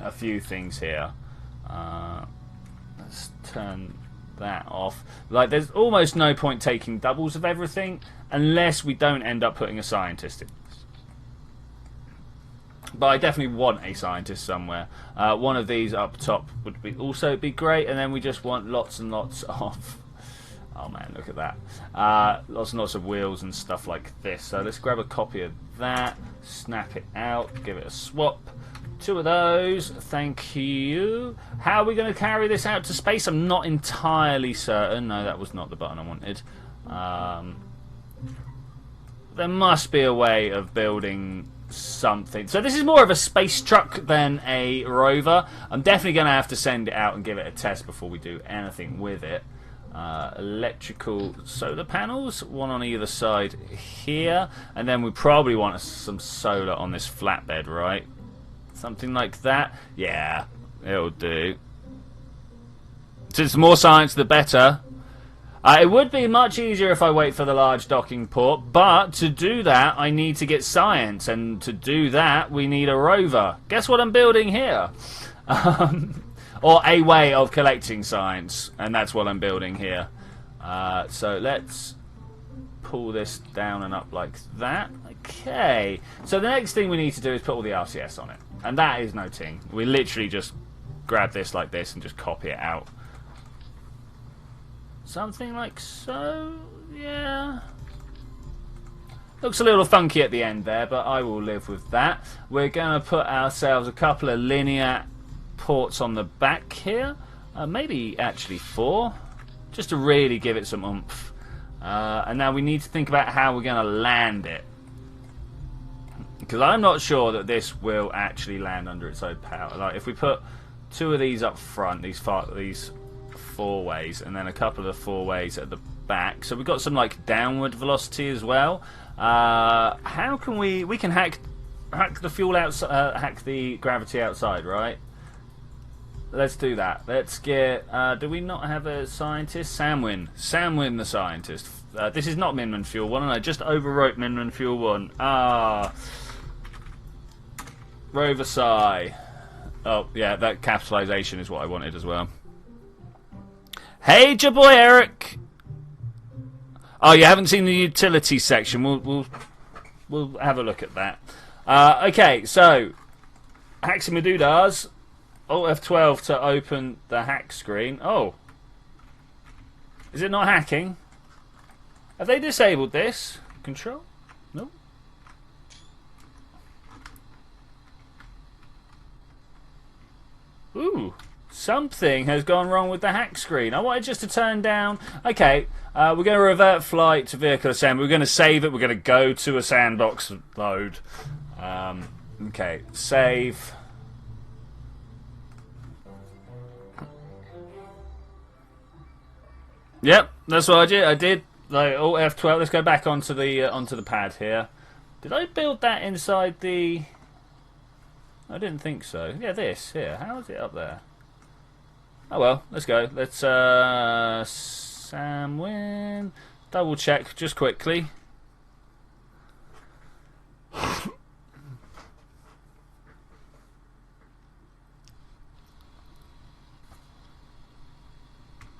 a few things here. Let's turn that off. Like, there's almost no point taking doubles of everything unless we don't end up putting a scientist in. But I definitely want a scientist somewhere. One of these up top would also be great, and then we just want lots and lots of... Oh man, look at that. Lots and lots of wheels and stuff like this. So let's grab a copy of that, snap it out, give it a swap. 2 of those, thank you. How are we going to carry this out to space? I'm not entirely certain. No, that was not the button I wanted. There must be a way of building something. So this is more of a space truck than a rover. I'm definitely going to have to send it out and give it a test before we do anything with it. Electrical solar panels, one on either side here, and then we probably want some solar on this flatbed, right? Something like that. Yeah, it'll do. Since the more science, the better. It would be much easier if I wait for the large docking port, but to do that, I need to get science, and to do that, we need a rover. Guess what I'm building here? Or a way of collecting science, and that's what I'm building here. So let's pull this down and up like that. Okay. So the next thing we need to do is put all the RCS on it. And that is no ting. We literally just grab this like this and just copy it out. Something like so. Yeah. Looks a little funky at the end there, but I will live with that. We're going to put ourselves a couple of linear ports on the back here. Maybe actually 4. Just to really give it some oomph. And now we need to think about how we're going to land it. Because I'm not sure that this will actually land under its own power. Like if we put 2 of these up front, these 4 ways, and then a couple of 4 ways at the back. So we've got some like downward velocity as well. How can we can hack the fuel outside, hack the gravity outside, right? Let's do that. Let's get... do we not have a scientist? Samwin the scientist. This is not Minman Fuel 1, and I just overwrote Minman Fuel 1. Rover Psi. Oh, yeah, that capitalization is what I wanted as well. Hey, your boy Eric! Oh, you haven't seen the utility section. We'll have a look at that. Okay, so... Haximadoodars. Alt F12 to open the hack screen. Oh. Is it not hacking? Have they disabled this? Control? No. Ooh. Something has gone wrong with the hack screen. I wanted just to turn down... Okay. We're going to revert flight to vehicle assembly. We're going to save it. We're going to go to a sandbox mode. Okay. Save... Yep, that's what I did. I did like Alt F12. Let's go back onto the pad here. Did I build that inside the? I didn't think so. Yeah, this here. How is it up there? Oh well, let's go. Let's Samwin. Double check just quickly.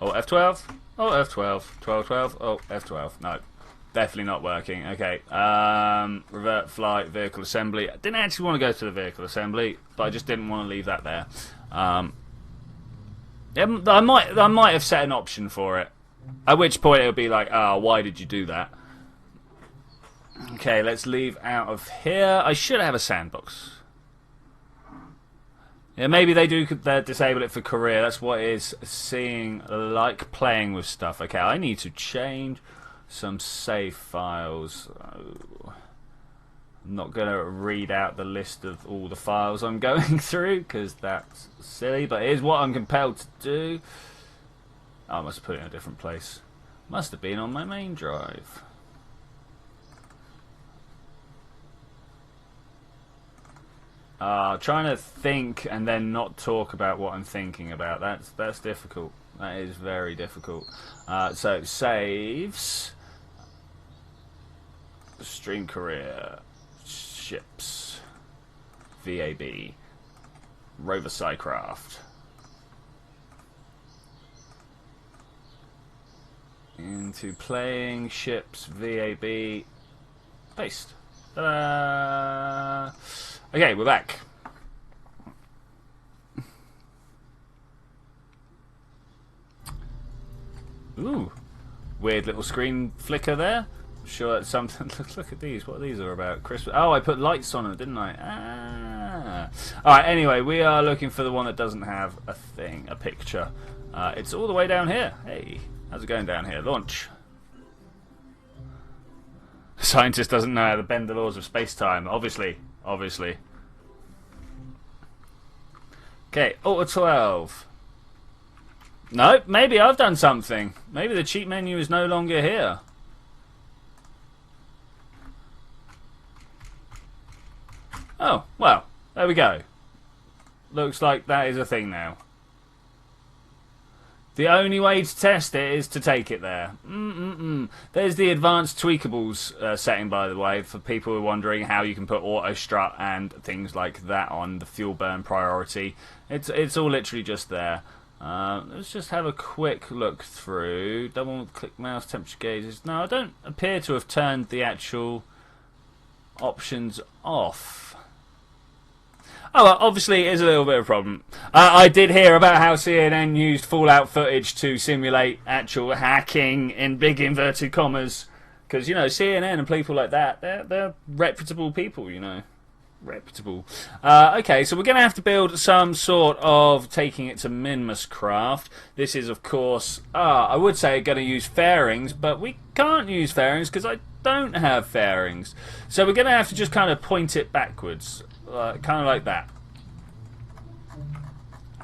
Oh, F12. Oh, F12. 12, 12. Oh, F12. No. Definitely not working. Okay. Revert flight, vehicle assembly. I didn't actually want to go to the vehicle assembly, but I just didn't want to leave that there. Yeah, I might have set an option for it. At which point it would be like, oh, why did you do that? Okay, let's leave out of here. I should have a sandbox. Yeah, maybe they do disable it for career. That's what it is seeing like playing with stuff. Okay, I need to change some save files. Oh, I'm not going to read out the list of all the files I'm going through because that's silly, but it is what I'm compelled to do. Oh, I must have put it in a different place. Must have been on my main drive. Trying to think and then not talk about what I'm thinking about. That's difficult. That is very difficult. So saves, stream career, ships, VAB, rover Psycraft, into playing ships, VAB, paste. Ta-da! Okay, we're back. Ooh, weird little screen flicker there. I'm sure that's something. Look at these. What these are about? Christmas. Oh, I put lights on them, didn't I? Ah. All right. Anyway, we are looking for the one that doesn't have a thing, a picture. It's all the way down here. Hey, how's it going down here? Launch. Scientist doesn't know how to bend the laws of space-time. Obviously. Okay, Auto 12. No, maybe I've done something. Maybe the cheat menu is no longer here. Oh, well, there we go. Looks like that is a thing now. The only way to test it is to take it there. There's the advanced tweakables setting, by the way, for people who are wondering how you can put auto strut and things like that on the fuel burn priority. It's all literally just there. Let's just have a quick look through. Double click mouse, temperature gauges. No, I don't appear to have turned the actual options off. Oh, well, obviously it is a little bit of a problem. I did hear about how CNN used Fallout footage to simulate actual hacking in big inverted commas. Because, you know, CNN and people like that, they're reputable people, you know. Reputable. Okay, so we're going to have to build some sort of taking it to MINMUS craft. This is, of course, I would say going to use fairings, but we can't use fairings because I don't have fairings. So we're going to have to just kind of point it backwards. Kind of like that.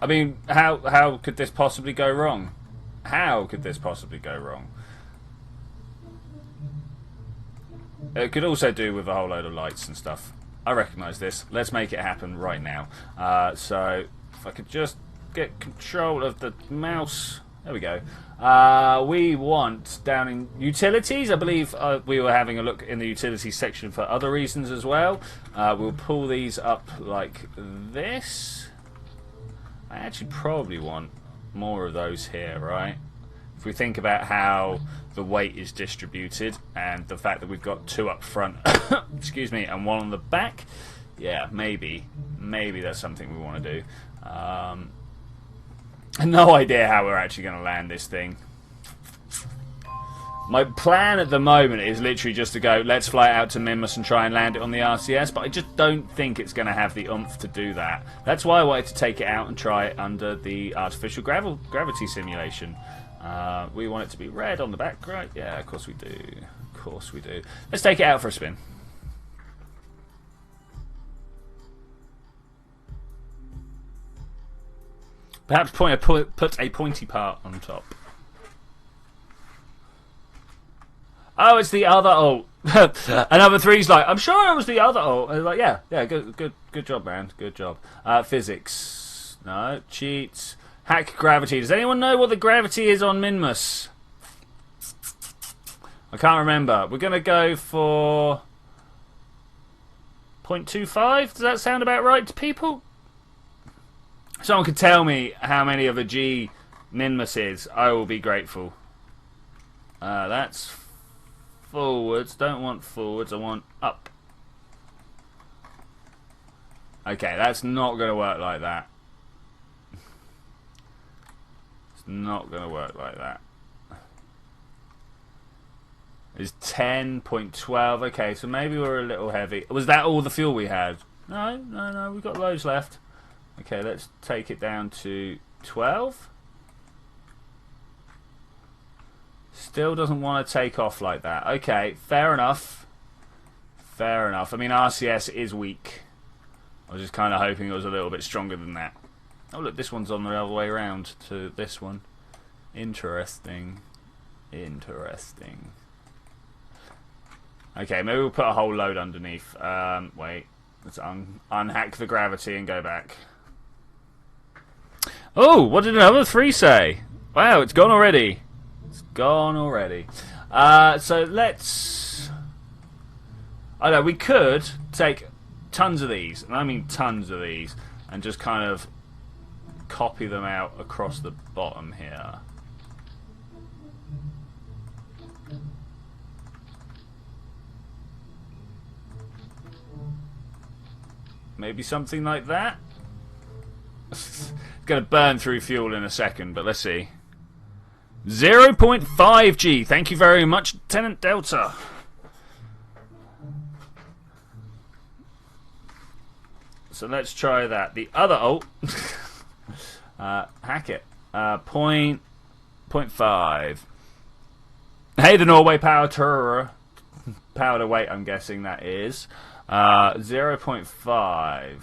I mean, how could this possibly go wrong? How could this possibly go wrong? It could also do with a whole load of lights and stuff. I recognise this. Let's make it happen right now. So, if I could just get control of the mouse. There we go. We want down in utilities. I believe we were having a look in the utilities section for other reasons as well. We'll pull these up like this. I actually probably want more of those here, right? If we think about how the weight is distributed and the fact that we've got two up front, excuse me, and one on the back, yeah, maybe that's something we want to do. No idea how we're actually going to land this thing. My plan at the moment is literally just to go, let's fly out to MINMUS and try and land it on the RCS, but I just don't think it's going to have the oomph to do that. That's why I wanted to take it out and try it under the artificial gravity simulation. We want it to be red on the back, right? Yeah, of course we do. Of course we do. Let's take it out for a spin. Perhaps put a pointy part on top. Oh, it's the other ult. Another three's like, I'm sure it was the other ult. And like, yeah, good job, man, good job. Physics, no, cheats, hack gravity. Does anyone know what the gravity is on MINMUS? I can't remember. We're gonna go for 0.25. Does that sound about right to people? Someone could tell me how many of a G MINMUS is. I will be grateful. That's forwards. Don't want forwards. I want up. Okay, that's not going to work like that. It's not going to work like that. It's 10.12. Okay, so maybe we're a little heavy. Was that all the fuel we had? No. We've got loads left. Okay, let's take it down to 12. Still doesn't want to take off like that. Okay, fair enough. Fair enough. I mean, RCS is weak. I was just kind of hoping it was a little bit stronger than that. Oh, look, this one's on the other way around to this one. Interesting. Interesting. Okay, maybe we'll put a whole load underneath. Wait. Let's unhack the gravity and go back. Oh, what did another 3 say? Wow, it's gone already. It's gone already. So let's... I know, we could take tons of these, and I mean tons of these, and just kind of copy them out across the bottom here. Maybe something like that. It's going to burn through fuel in a second, but let's see. 0.5 G. Thank you very much, Lieutenant Delta. So let's try that. The other hack it. 0.5. Hey, the Norway power to weight. I'm guessing that is 0.5.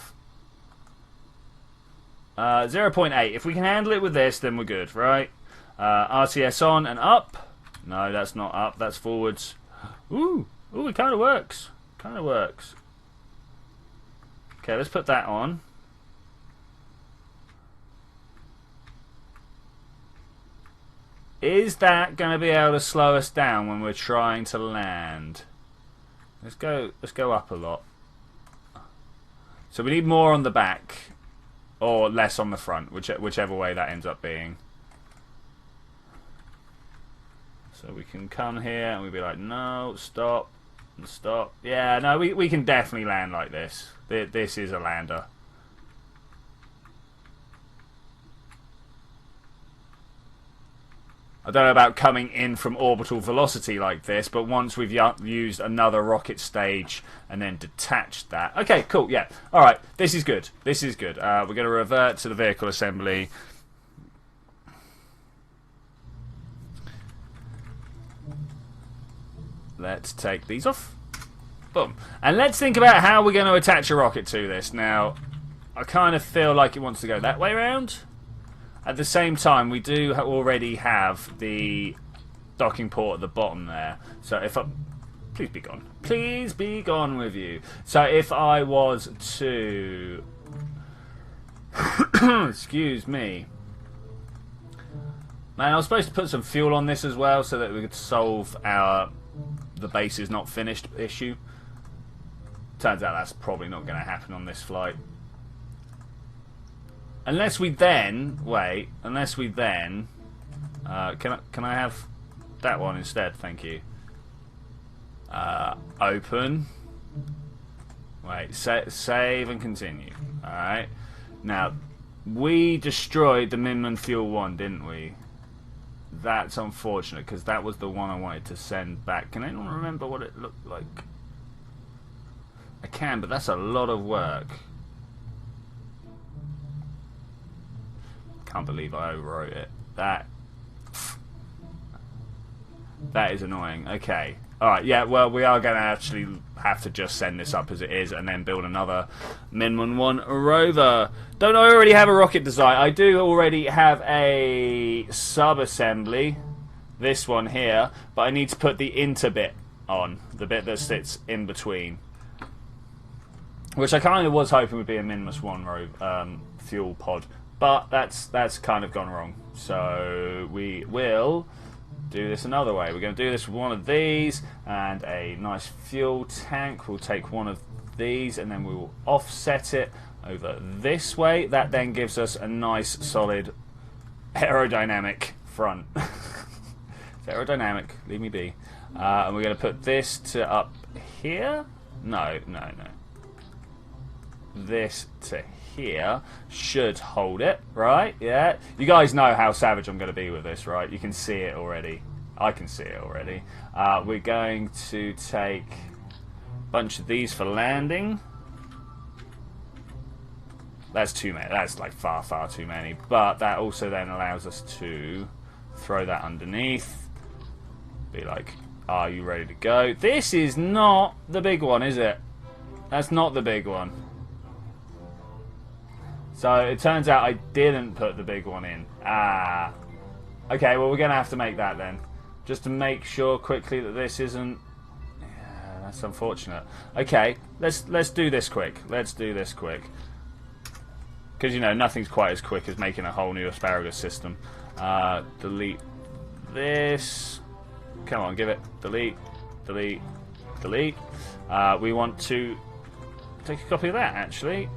0.8. If we can handle it with this, then we're good, right? RCS on and up. No, that's not up. That's forwards. Ooh, it kind of works. Kind of works. Okay, let's put that on. Is that going to be able to slow us down when we're trying to land? Let's go up a lot. So we need more on the back, or less on the front, whichever way that ends up being. So we can come here and we'd be like, no, stop, and stop. Yeah, no, we can definitely land like this. This is a lander. I don't know about coming in from orbital velocity like this, but once we've used another rocket stage and then detached that. Okay, cool, yeah. Alright, this is good. This is good. We're going to revert to the vehicle assembly. Let's take these off. Boom. And let's think about how we're going to attach a rocket to this. Now, I kind of feel like it wants to go that way around. At the same time, we do already have the docking port at the bottom there. So if I... Please be gone. Please be gone with you. So if I was to... Excuse me. Man, I was supposed to put some fuel on this as well so that we could solve our... the base is not finished issue. Turns out that's probably not going to happen on this flight. Unless we then... Wait. Unless we then... Can I have that one instead? Thank you. Open. Wait. Save and continue. Alright. Now, we destroyed the MINMUS Fuel 1, didn't we? That's unfortunate, because that was the one I wanted to send back. Can anyone remember what it looked like? I can, but that's a lot of work. Can't believe I overwrote it. That is annoying. Okay. Alright, yeah, well, we are going to actually have to just send this up as it is and then build another Minmun 1 rover. Don't I already have a rocket design? I do already have a sub-assembly, this one here, but I need to put the inter bit on, the bit that sits in between. Which I kind of was hoping would be a MINMUS 1 fuel pod, but that's kind of gone wrong. So we will do this another way. We're going to do this with one of these and a nice fuel tank. We'll take one of these and then we will offset it over this way. That then gives us a nice solid aerodynamic front. It's aerodynamic, leave me be. And we're going to put this to up here. No. This to here should hold it, right? Yeah, you guys know how savage I'm going to be with this, right? You can see it already. I can see it already. We're going to take a bunch of these for landing. That's too many. That's like far too many. But that also then allows us to throw that underneath. Be like, are you ready to go? This is not the big one, is it? That's not the big one. So it turns out I didn't put the big one in. Okay, well we're going to have to make that then. Just to make sure quickly that this isn't... Yeah, that's unfortunate. Okay, let's do this quick. Let's do this quick. Because, you know, nothing's quite as quick as making a whole new asparagus system. Delete this. Come on, give it. Delete. Delete. Delete. We want to take a copy of that, actually.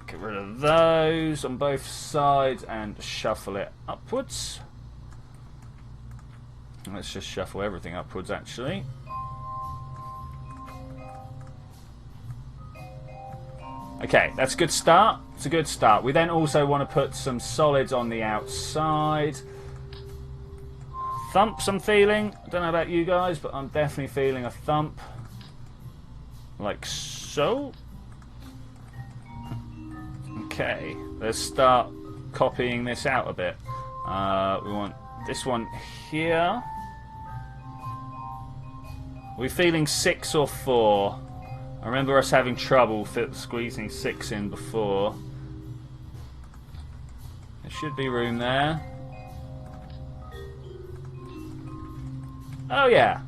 Get rid of those on both sides and shuffle it upwards. Let's just shuffle everything upwards, actually. Okay, that's a good start. It's a good start. We then also want to put some solids on the outside. Thumps, I'm feeling. I don't know about you guys, but I'm definitely feeling a thump. Like so. Okay, let's start copying this out a bit. We want this one here. We're feeling 6 or 4. I remember us having trouble squeezing 6 in before. There should be room there. Oh yeah,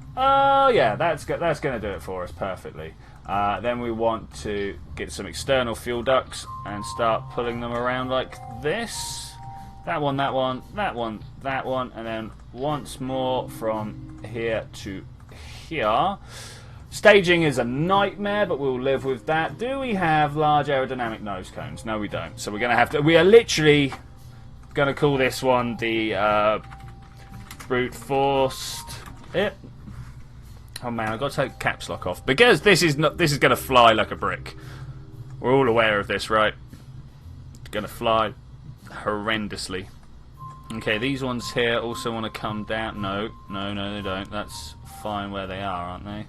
that's going to do it for us perfectly. Then we want to get some external fuel ducts and start pulling them around like this. That one, that one, that one, that one, and then once more from here to here. Staging is a nightmare, but we'll live with that. Do we have large aerodynamic nose cones? No, we don't. So we're going to have to... We are literally going to call this one the brute forced... Oh man, I've got to take caps lock off because this is going to fly like a brick. We're all aware of this, right? It's going to fly horrendously. Okay, these ones here also want to come down. No, they don't. That's fine where they are, aren't they?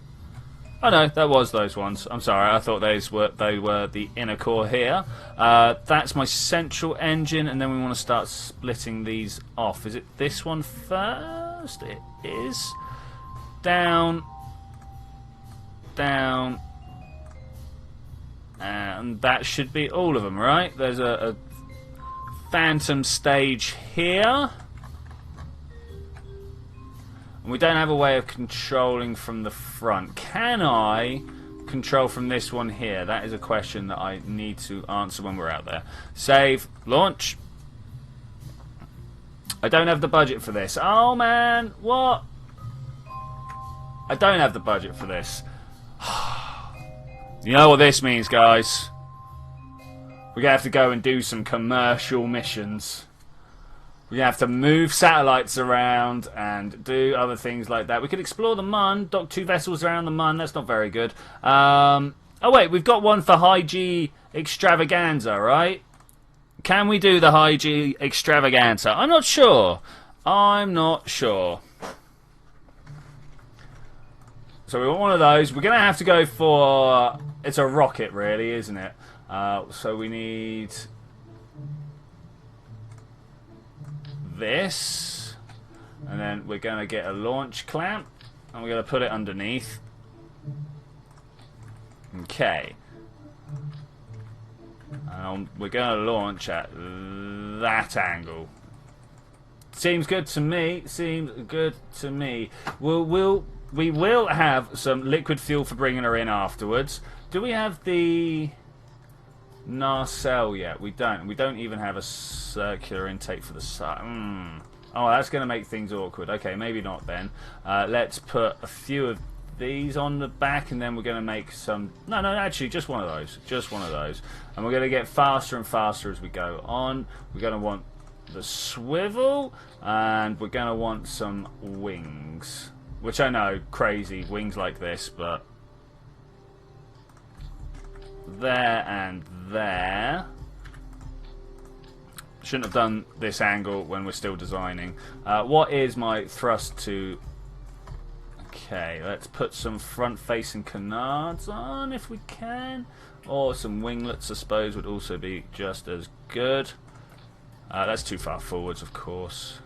Oh no, that was those ones. I'm sorry, I thought they were the inner core here. That's my central engine, and then we want to start splitting these off. Is it this one first? It is. Down, down, and that should be all of them, right? There's a phantom stage here. And we don't have a way of controlling from the front. Can I control from this one here? That is a question that I need to answer when we're out there. Save, launch. I don't have the budget for this. Oh man, what? I don't have the budget for this. You know what this means, guys? We're going to have to go and do some commercial missions. We're going to have to move satellites around and do other things like that. We could explore the Mun, dock 2 vessels around the Mun. That's not very good. Oh wait, we've got one for High G Extravaganza, right? Can we do the High G Extravaganza? I'm not sure. I'm not sure. So we want one of those. We're going to have to go for... It's a rocket, really, isn't it? So we need... this. And then we're going to get a launch clamp. And we're going to put it underneath. Okay. And we're going to launch at that angle. Seems good to me. Seems good to me. We will have some liquid fuel for bringing her in afterwards. Do we have the nacelle yet? We don't. We don't even have a circular intake for the side. Oh, that's going to make things awkward. Okay, maybe not then. Let's put a few of these on the back, and then we're going to make some... No, actually, just one of those. Just one of those. And we're going to get faster and faster as we go on. We're going to want the swivel, and we're going to want some wings. Which I know, crazy, wings like this, but... There and there. Shouldn't have done this angle when we're still designing. What is my thrust to... Okay, let's put some front-facing canards on if we can. Or some winglets, I suppose, would also be just as good. That's too far forwards, of course.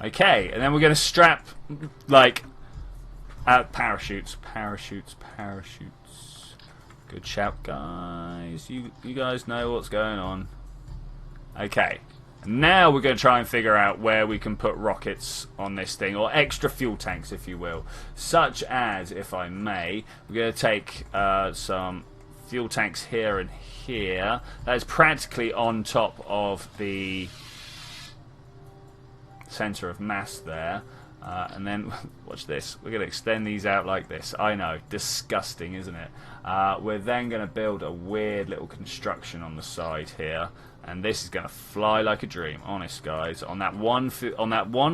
Okay, and then we're going to strap, like, parachutes. Good shout, guys. You guys know what's going on. Okay. Now we're going to try and figure out where we can put rockets on this thing, or extra fuel tanks, if you will. Such as, if I may, we're going to take some fuel tanks here and here. That is practically on top of the center of mass there. And then, watch this, we're going to extend these out like this. I know, disgusting, isn't it? We're then going to build a weird little construction on the side here. And this is going to fly like a dream, honest guys. On that one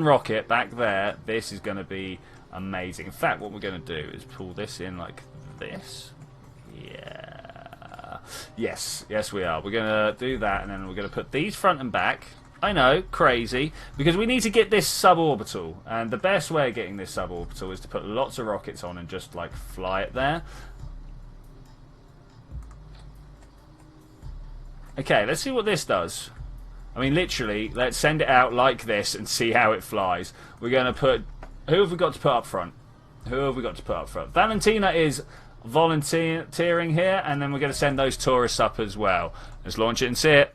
rocket back there, this is going to be amazing. In fact, what we're going to do is pull this in like this. Yeah. Yes, we are. We're going to do that, and then we're going to put these front and back. I know, crazy, because we need to get this suborbital, and the best way of getting this suborbital is to put lots of rockets on and just like fly it there. Okay, let's see what this does. I mean, literally, let's send it out like this and see how it flies. We're going to put... Who have we got to put up front? Valentina is volunteering here, and then we're going to send those tourists up as well. Let's launch it and see it.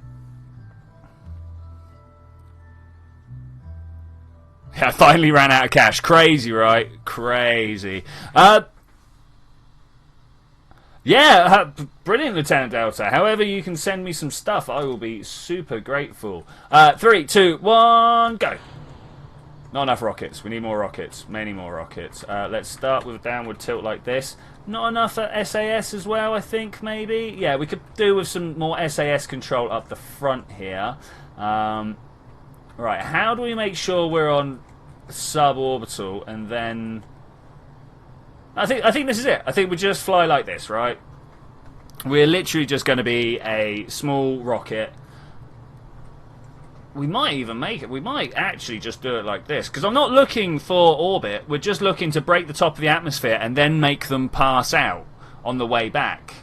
Yeah, I finally ran out of cash. Crazy, right? Crazy. Yeah, brilliant, Lieutenant Delta. However you can send me some stuff, I will be super grateful. 3, 2, 1, go. Not enough rockets. We need more rockets. Many more rockets. Let's start with a downward tilt like this. Not enough at SAS as well, I think, maybe. Yeah, we could do with some more SAS control up the front here. Right, how do we make sure we're on suborbital and then... I think this is it. I think we just fly like this, right? We're literally just going to be a small rocket. We might even make it. We might actually just do it like this. Because I'm not looking for orbit. We're just looking to break the top of the atmosphere and then make them pass out on the way back.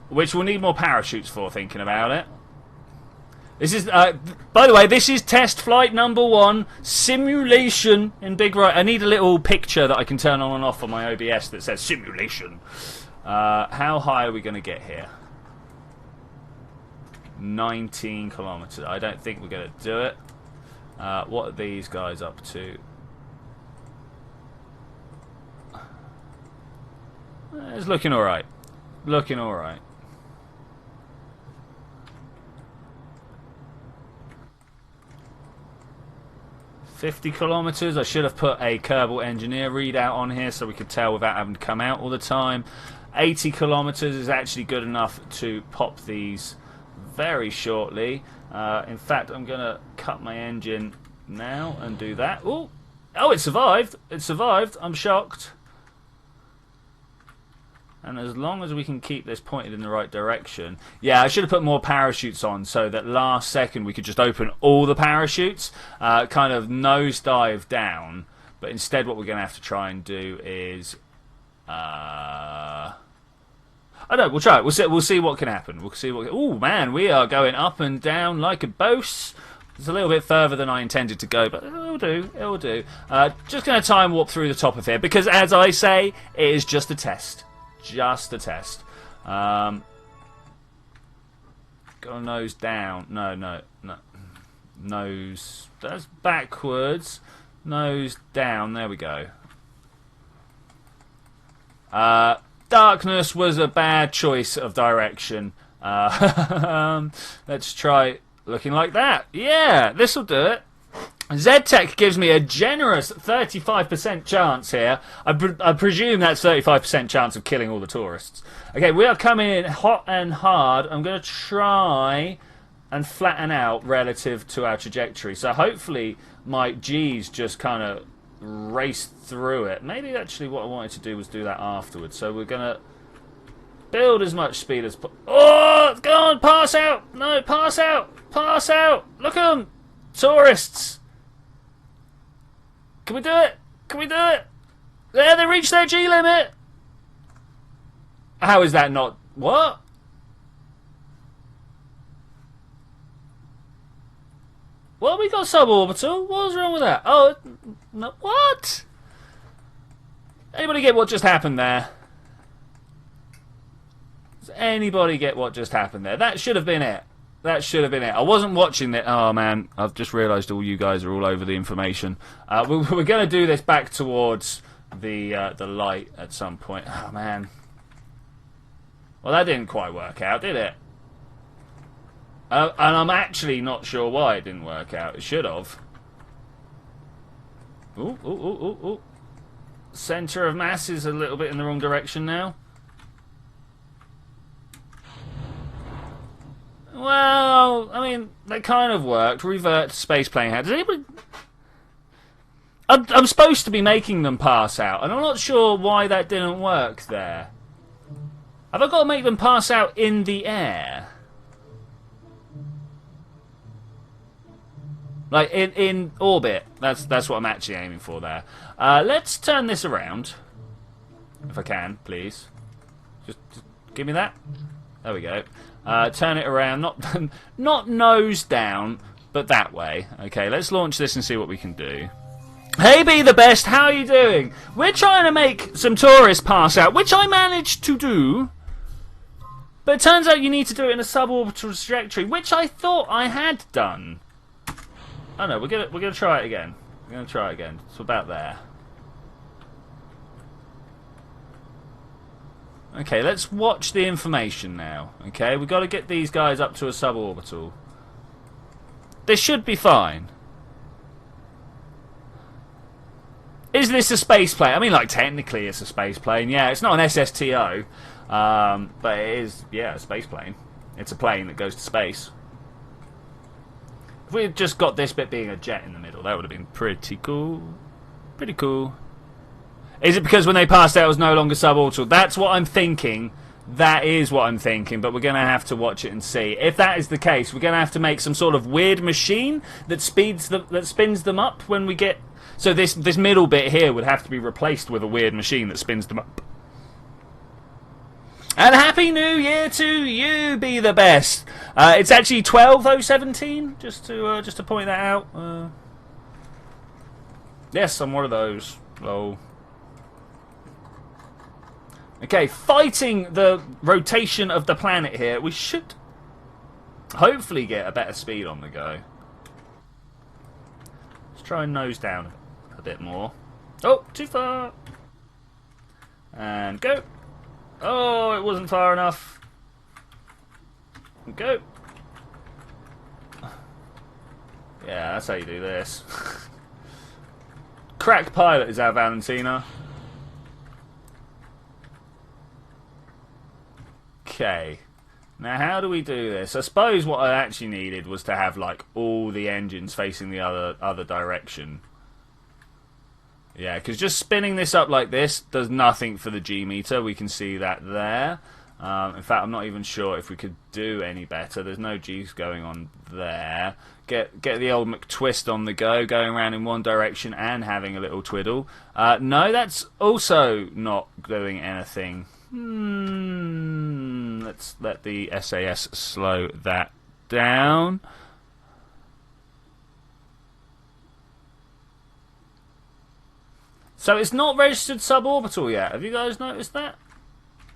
Which we'll need more parachutes for, thinking about it. This is, by the way, this is test flight number 1, simulation in big right. I need a little picture that I can turn on and off on my OBS that says simulation. How high are we going to get here? 19 kilometers. I don't think we're going to do it. What are these guys up to? It's looking alright. Looking alright. $50 kilometers. I should have put a Kerbal engineer readout on here so we could tell without having to come out all the time. 80 kilometers is actually good enough to pop these very shortly. In fact, I'm going to cut my engine now and do that. Ooh. Oh, it survived. It survived. I'm shocked. And as long as we can keep this pointed in the right direction... Yeah, I should have put more parachutes on so that last second we could just open all the parachutes, kind of nosedive down. But instead what we're going to have to try and do is... I don't know, we'll try it. We'll see what can happen. We'll see what... Oh, man, we are going up and down like a boss. It's a little bit further than I intended to go, but it'll do. It'll do. Just going to time warp through the top of here because, as I say, it is just a test. Just a test. Got a nose down. No. Nose. That's backwards. Nose down. There we go. Darkness was a bad choice of direction. Let's try looking like that. Yeah, this'll do it. Z-Tech gives me a generous 35% chance here. I presume that's 35% chance of killing all the tourists. Okay, we are coming in hot and hard. I'm going to try and flatten out relative to our trajectory. So hopefully my G's just kind of race through it. Maybe actually what I wanted to do was do that afterwards. So we're going to build as much speed as possible. Oh, go on, pass out. No, pass out. Pass out. Look at them. Tourists. Can we do it? Can we do it? There, they reached their G limit. How is that not... What? Well, we got suborbital. What was wrong with that? Oh, no, what? Anybody get what just happened there? Does anybody get what just happened there? That should have been it. That should have been it. I wasn't watching it. Oh, man. I've just realised all you guys are all over the information. We're going to do this back towards the light at some point. Oh, man. Well, that didn't quite work out, did it? And I'm actually not sure why it didn't work out. It should have. Ooh. Centre of mass is a little bit in the wrong direction now. Well, I mean, that kind of worked. Revert to space plane. Does anybody... I'm supposed to be making them pass out, and I'm not sure why that didn't work there. Have I got to make them pass out in the air? Like, in orbit. That's what I'm actually aiming for there. Let's turn this around. If I can, please. Just give me that. There we go. Turn it around. Not nose down, but that way. Okay, let's launch this and see what we can do. Hey, Be the Best, how are you doing? We're trying to make some tourists pass out, which I managed to do. But it turns out you need to do it in a suborbital trajectory, which I thought I had done. Oh no, we're gonna try it again. We're gonna try it again. It's about there. Okay, let's watch the information now. Okay, we've got to get these guys up to a suborbital. This should be fine. Is this a space plane? I mean, like, technically it's a space plane. Yeah, it's not an SSTO. But it is, yeah, a space plane. It's a plane that goes to space. If we had just got this bit being a jet in the middle, that would have been pretty cool. Pretty cool. Is it because when they passed out it was no longer suborbital? That's what I'm thinking. That is what I'm thinking, but we're going to have to watch it and see. If that is the case, we're going to have to make some sort of weird machine that spins them up when we get... So this middle bit here would have to be replaced with a weird machine that spins them up. And Happy New Year to you, Be the Best. It's actually 12/017, just to point that out. Yes, I'm one of those. Oh. Okay, fighting the rotation of the planet here. We should hopefully get a better speed on the go. Let's try and nose down a bit more. Oh, too far. And go. Oh, it wasn't far enough. And go. Yeah, that's how you do this. Crack pilot is our Valentina. Okay, now how do we do this? I suppose what I actually needed was to have like all the engines facing the other direction. Yeah, because just spinning this up like this does nothing for the G meter. We can see that there. In fact, I'm not even sure if we could do any better. There's no G's going on there. Get the old McTwist on the go, going around in one direction and having a little twiddle. No, that's also not doing anything. Let's let the SAS slow that down. So it's not registered suborbital yet. Have you guys noticed that?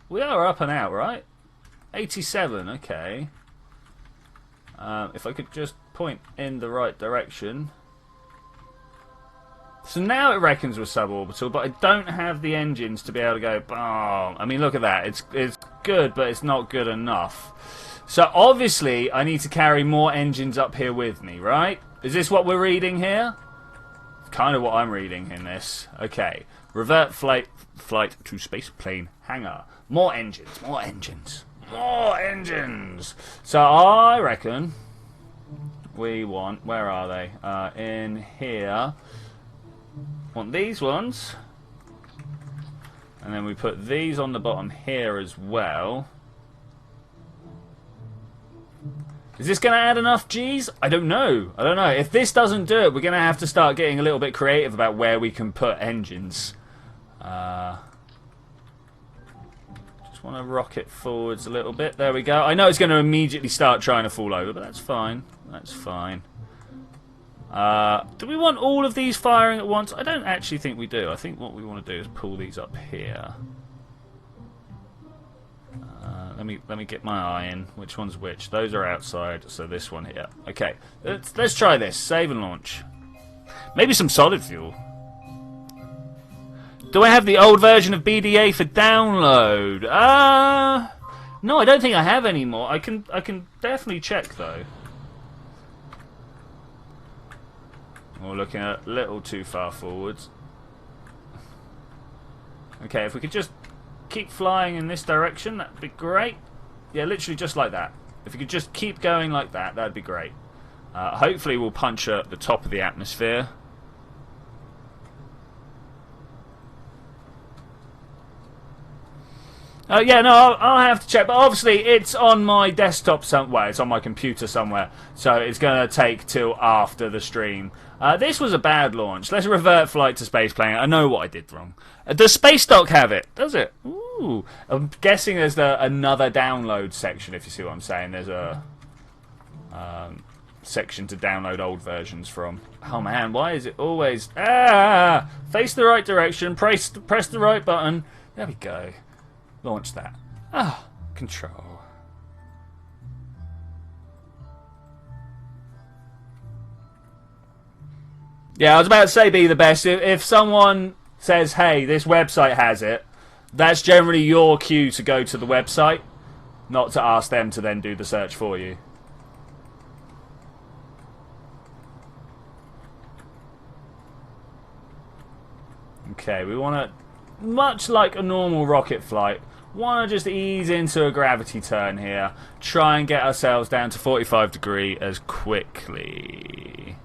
We are up and out, right? 87, okay. If I could just point in the right direction. So now it reckons we're suborbital, but I don't have the engines to be able to go, boom. I mean, look at that. It's good, but it's not good enough. So obviously, I need to carry more engines up here with me, right? Is this what we're reading here? It's kind of what I'm reading in this. Okay. Revert flight to space plane hangar. More engines, more engines, more engines. So I reckon we want, where are they? In here. Want these ones, and then we put these on the bottom here as well. Is this going to add enough G's? I don't know. I don't know. If this doesn't do it, we're going to have to start getting a little bit creative about where we can put engines. Just want to rock it forwards a little bit. There we go. I know it's going to immediately start trying to fall over, but that's fine. That's fine. Do we want all of these firing at once? I don't actually think we do. I think what we want to do is pull these up here. Let me get my eye in. Which one's which? Those are outside, so this one here. Okay, let's try this. Save and launch. Maybe some solid fuel. Do I have the old version of BDA for download? No, I don't think I have any more. I can definitely check though. We're looking a little too far forwards. Okay, if we could just keep flying in this direction, that'd be great. Yeah, literally just like that. If you could just keep going like that, that'd be great. Hopefully we'll puncture the top of the atmosphere. Yeah, no, I'll have to check. But obviously, it's on my desktop somewhere. It's on my computer somewhere. So it's going to take till after the stream. This was a bad launch. Let's revert flight to space plane. I know what I did wrong. Does Space Dock have it? Does it? Ooh. I'm guessing there's another download section, if you see what I'm saying. There's a section to download old versions from. Oh, man, why is it always... Face the right direction. Press the right button. There we go. Launch that. Control. Yeah, I was about to say be the best. If someone says, hey, this website has it, that's generally your cue to go to the website, not to ask them to then do the search for you. Okay, we want to, much like a normal rocket flight, want to just ease into a gravity turn here. Try and get ourselves down to 45 degrees as quickly.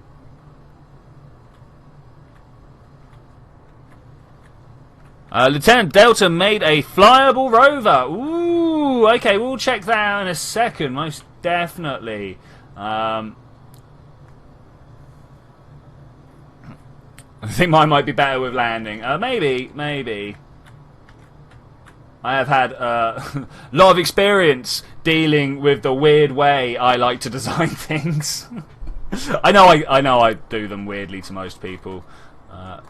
Lieutenant Delta made a flyable rover. Ooh, okay, we'll check that out in a second, most definitely. I think mine might be better with landing. Maybe. I have had a lot of experience dealing with the weird way I like to design things. I know I do them weirdly to most people.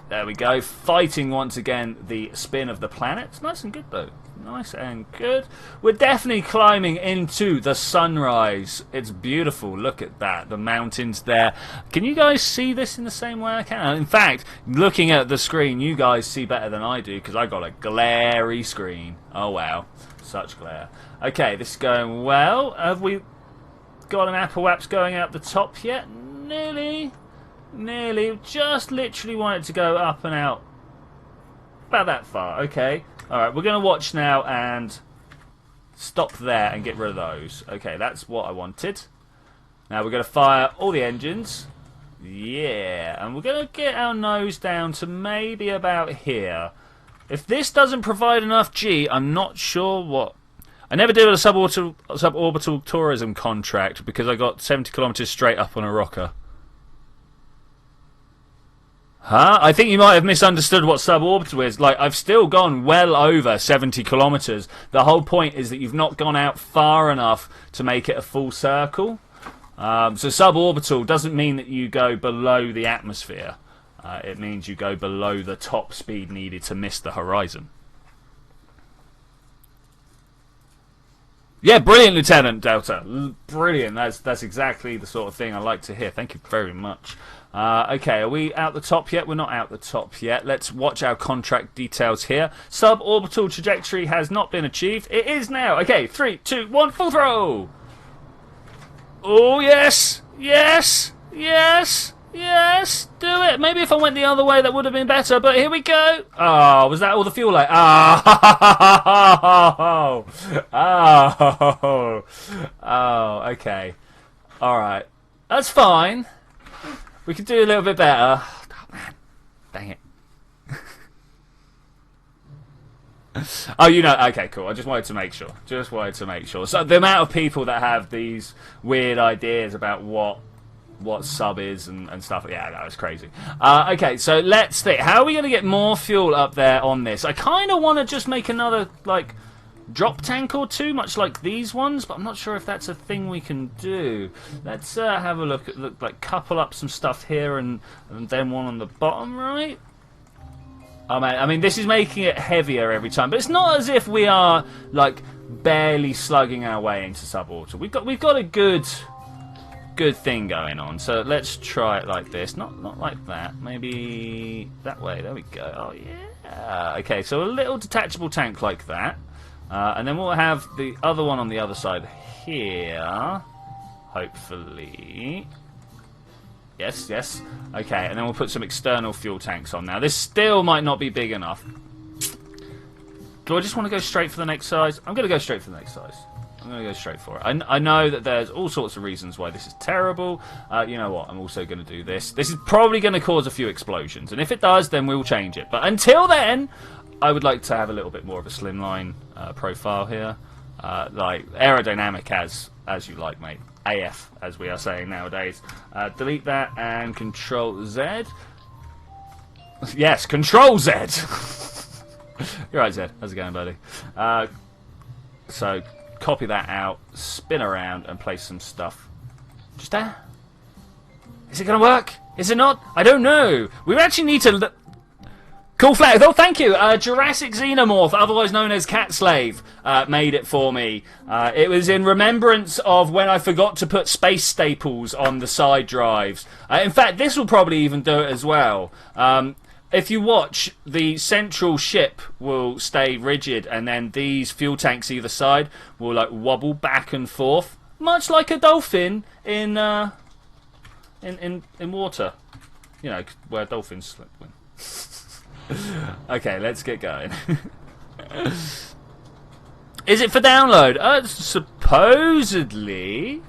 There we go. Fighting once again the spin of the planet. It's nice and good though. Nice and good. We're definitely climbing into the sunrise. It's beautiful. Look at that. The mountains there. Can you guys see this in the same way I can? In fact, looking at the screen, you guys see better than I do because I got a glary screen. Oh wow. Such glare. Okay, this is going well. Have we got an Apple Apps going out the top yet? Nearly. Just literally want it to go up and out. About that far. Okay. Alright, we're going to watch now and stop there and get rid of those. Okay, that's what I wanted. Now we're going to fire all the engines. Yeah, and we're going to get our nose down to maybe about here. If this doesn't provide enough G, I'm not sure what... I never did a suborbital tourism contract because I got 70 kilometers straight up on a rocker. Huh? I think you might have misunderstood what suborbital is. Like, I've still gone well over 70 kilometers. The whole point is that you've not gone out far enough to make it a full circle. So suborbital doesn't mean that you go below the atmosphere. it means you go below the top speed needed to miss the horizon. Yeah, brilliant, Lieutenant Delta. Brilliant. That's exactly the sort of thing I like to hear. Thank you very much. Okay, are we out the top yet? We're not out the top yet. Let's watch our contract details here. Suborbital trajectory has not been achieved. It is now. Okay, 3, 2, 1, full throw. Oh, yes. Yes. Yes. Yes. Do it. Maybe if I went the other way, that would have been better. But here we go. Oh, was that all the fuel light? Oh. Oh. Oh, okay. All right. That's fine. We could do a little bit better. Oh, man. Dang it. Oh, you know, okay, cool. I just wanted to make sure. Just wanted to make sure. So the amount of people that have these weird ideas about what sub is and stuff, yeah, that was crazy. Okay, so let's think. How are we going to get more fuel up there on this? I kind of want to just make another, like, drop tank or two, much like these ones, but I'm not sure if that's a thing we can do. Let's have a look at, like, couple up some stuff here and then one on the bottom right. Oh, man, I mean, this is making it heavier every time, but it's not as if we are, like, barely slugging our way into suborbital. We've got a good thing going on, so let's try it like this. Not like that. Maybe that way. There we go. Oh, yeah. Okay, so a little detachable tank like that. And then we'll have the other one on the other side here. Hopefully. Yes, yes. Okay, and then we'll put some external fuel tanks on now. This still might not be big enough. Do I just want to go straight for the next size? I'm going to go straight for the next size. I'm going to go straight for it. I know that there's all sorts of reasons why this is terrible. You know what? I'm also going to do this. This is probably going to cause a few explosions. And if it does, then we'll change it. But until then, I would like to have a little bit more of a slimline profile here. Like aerodynamic as you like, mate. AF, as we are saying nowadays. Delete that and Control Z. Yes, Control Z. You're right, Z. How's it going, buddy? So copy that out, spin around, and place some stuff. Just there. Is it going to work? Is it not? I don't know. We actually need to... Cool flag. Oh, thank you. Jurassic Xenomorph, otherwise known as Cat Slave, made it for me. It was in remembrance of when I forgot to put space staples on the side drives. In fact, this will probably even do it as well. If you watch, the central ship will stay rigid, and then these fuel tanks either side will like wobble back and forth, much like a dolphin in water. You know, where dolphins swim. Okay, let's get going. Is it for download? Supposedly.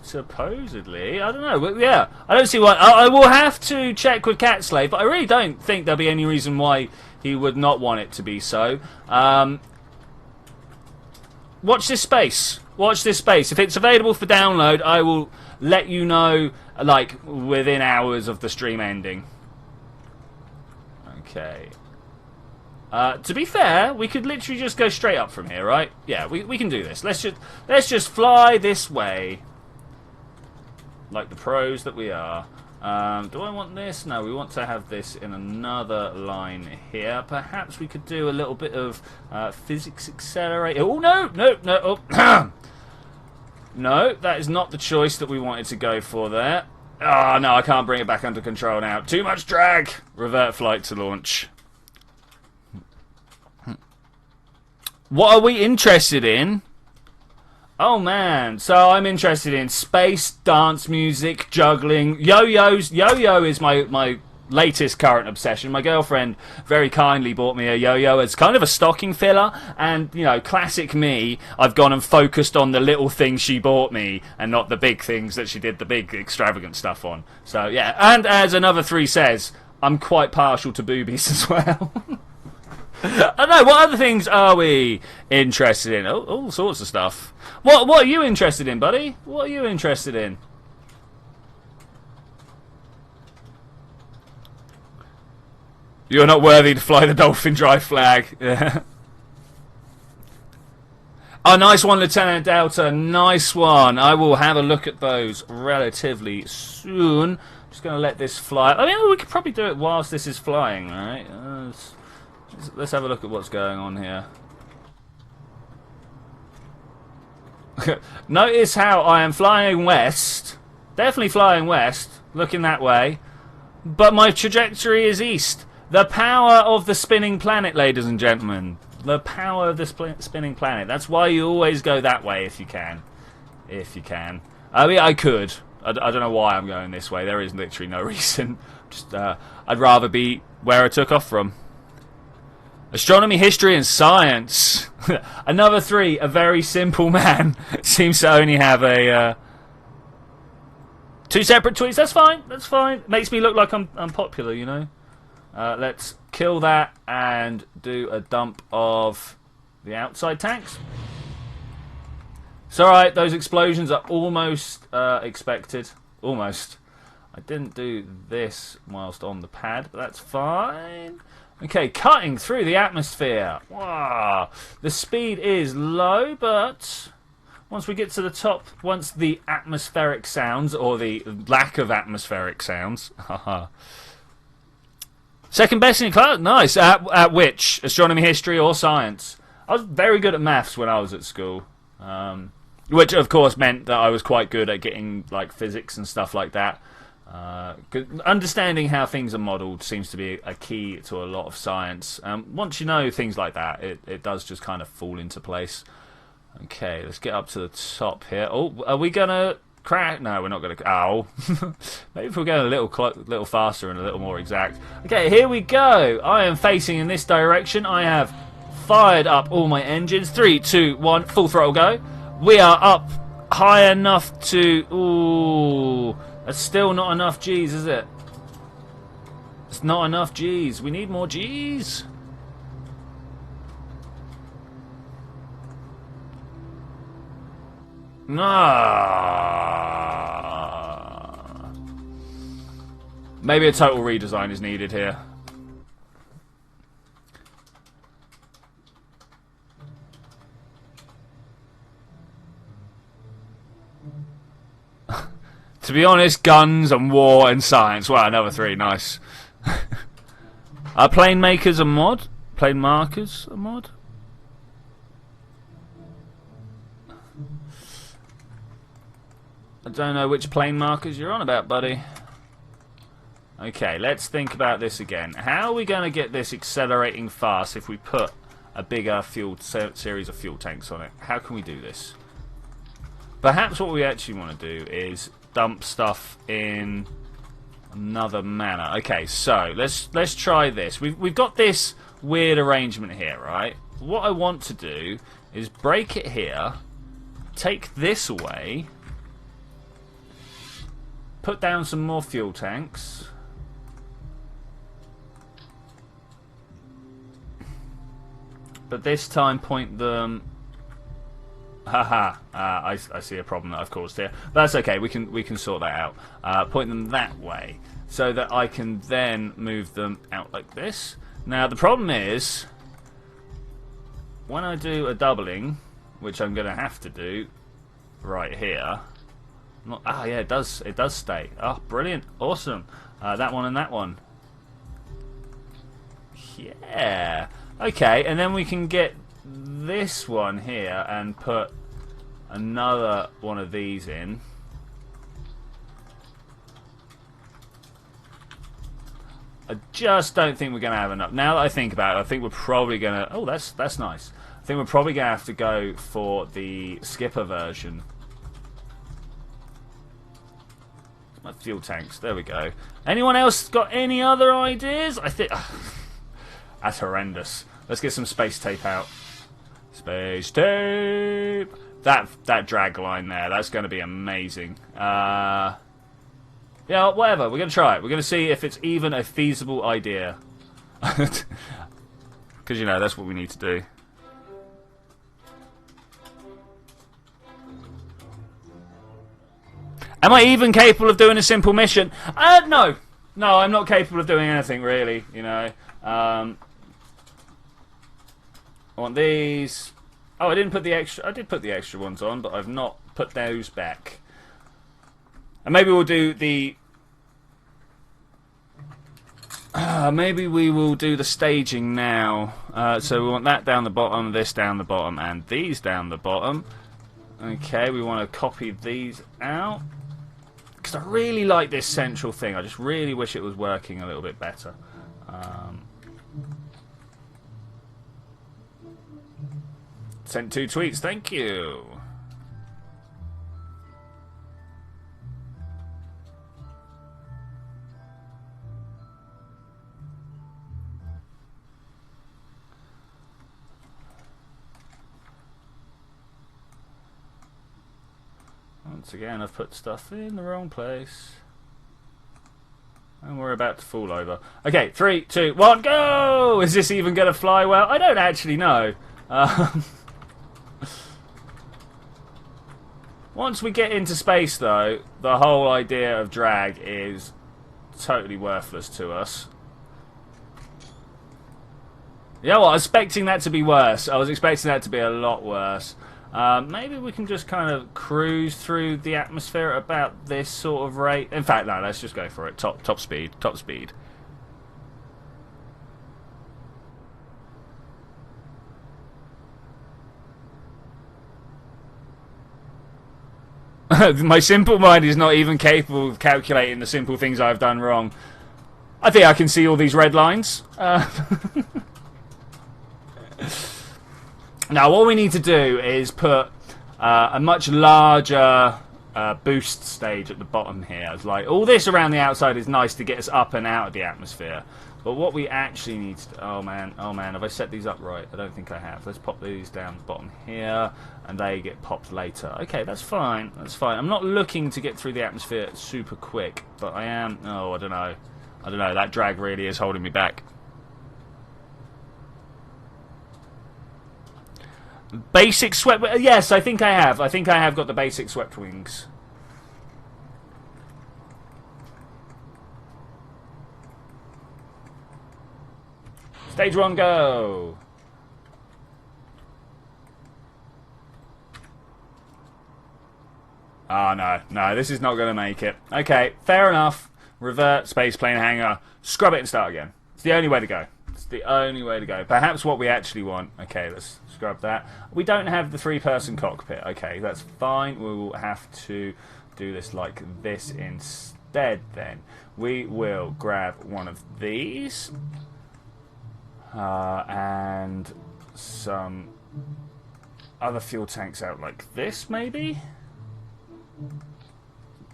I don't know. But yeah, I don't see why. I will have to check with Cat Slave, but I really don't think there'll be any reason why he would not want it to be so. Watch this space. Watch this space. If it's available for download, I will let you know, like, within hours of the stream ending. Okay. To be fair, we could literally just go straight up from here, right? Yeah, we can do this. Let's just fly this way, like the pros that we are. Do I want this? No, we want to have this in another line here. Perhaps we could do a little bit of physics accelerator. Oh no, no, no! Oh. No, that is not the choice that we wanted to go for there. Oh no, I can't bring it back under control now. Too much drag. Revert flight to launch. What are we interested in? Oh man, so I'm interested in space, dance music, juggling, yo-yos. Yo-yo is my latest current obsession. My girlfriend very kindly bought me a yo-yo as kind of a stocking filler, and you know, classic me, I've gone and focused on the little things she bought me and not the big things that she did the big extravagant stuff on. So yeah, and as another 3 says, I'm quite partial to boobies as well. I don't know, what other things are we interested in? Oh, all sorts of stuff. What are you interested in, buddy? What are you interested in? You're not worthy to fly the dolphin drive flag. Oh, nice one, Lieutenant Delta. Nice one. I will have a look at those relatively soon. Just going to let this fly. I mean, we could probably do it whilst this is flying, right? Let's have a look at what's going on here. Notice how I am flying west. Definitely flying west. Looking that way. But my trajectory is east. The power of the spinning planet, ladies and gentlemen. The power of the spinning planet. That's why you always go that way if you can. If you can. I mean, I could. I don't know why I'm going this way. There is literally no reason. Just, I'd rather be where I took off from. Astronomy, history, and science. Another 3. A very simple man. Seems to only have a 2 separate tweets. That's fine. That's fine. Makes me look like I'm popular, you know. Let's kill that and do a dump of the outside tanks. It's alright, those explosions are almost expected. Almost. I didn't do this whilst on the pad, but that's fine. Okay, cutting through the atmosphere. Wow. The speed is low, but once we get to the top, once the atmospheric sounds, or the lack of atmospheric sounds. Second best in class. Nice. At which? Astronomy, history, or science? I was very good at maths when I was at school. Which, of course, meant that I was quite good at getting like physics and stuff like that. Understanding how things are modelled seems to be a key to a lot of science. Once you know things like that, it does just kind of fall into place. Okay, let's get up to the top here. Oh, are we going to crash? No, we're not going to. Ow. Maybe if we're going a little faster and a little more exact. Okay, here we go. I am facing in this direction. I have fired up all my engines. 3, 2, 1, full throttle go. We are up high enough to... Ooh, that's still not enough G's, is it? It's not enough G's. We need more G's. Nah. Maybe a total redesign is needed here. To be honest, guns and war and science. Wow, another 3. Nice. Are plane makers a mod? Plane markers a mod? I don't know which plane markers you're on about, buddy. Okay, let's think about this again. How are we going to get this accelerating fast if we put a bigger series of fuel tanks on it? How can we do this? Perhaps what we actually want to do is dump stuff in another manner. Okay, so let's try this. We've got this weird arrangement here, right? What I want to do is break it here, take this away, put down some more fuel tanks. But this time point them... Haha, I see a problem that I've caused here. But that's okay, we can sort that out. Point them that way, so that I can then move them out like this. Now the problem is, when I do a doubling, which I'm going to have to do right here... yeah, it does stay. Oh, brilliant, awesome. That one and that one. Yeah. Okay, and then we can get this one here and put another one of these in. I just don't think we're going to have enough. Now that I think about it, I think we're probably going to... Oh, that's nice. I think we're probably going to have to go for the skipper version. My fuel tanks. There we go. Anyone else got any other ideas? I think... That's horrendous. Let's get some space tape out. Space tape! That drag line there, that's going to be amazing. Yeah, whatever. We're going to try it. We're going to see if it's even a feasible idea. Because, you know, that's what we need to do. Am I even capable of doing a simple mission? No. No, I'm not capable of doing anything, really, you know. I want these. Oh, I didn't put the extra... I did put the extra ones on, but I've not put those back. And maybe we'll do the Maybe we will do the staging now. So we want that down the bottom, this down the bottom, and these down the bottom. Okay, we want to copy these out. Because I really like this central thing. I just really wish it was working a little bit better. Sent 2 tweets, thank you. Once again, I've put stuff in the wrong place. And we're about to fall over. Okay, 3, 2, 1, go! Is this even going to fly well? I don't actually know. Once we get into space, though, the whole idea of drag is totally worthless to us. You know what? I was expecting that to be worse. I was expecting that to be a lot worse. Maybe we can just kind of cruise through the atmosphere at about this sort of rate. In fact, no, let's just go for it. Top speed. Top speed. My simple mind is not even capable of calculating the simple things I've done wrong. I think I can see all these red lines. Now, what we need to do is put a much larger boost stage at the bottom here. It's like, all this around the outside is nice to get us up and out of the atmosphere. But what we actually need to do... Oh, man, have I set these up right? I don't think I have. Let's pop these down the bottom here, and they get popped later. Okay, that's fine. That's fine. I'm not looking to get through the atmosphere super quick, but I am... Oh, I don't know. I don't know. That drag really is holding me back. Basic swept... Yes, I think I have. I think I have got the basic swept wings. Stage 1, go! Oh, no, this is not going to make it. Okay, fair enough. Revert, spaceplane hangar, scrub it and start again. It's the only way to go. It's the only way to go. Perhaps what we actually want... Okay, let's scrub that. We don't have the 3-person cockpit. Okay, that's fine. We will have to do this like this instead then. We will grab one of these. And some other fuel tanks out like this, maybe?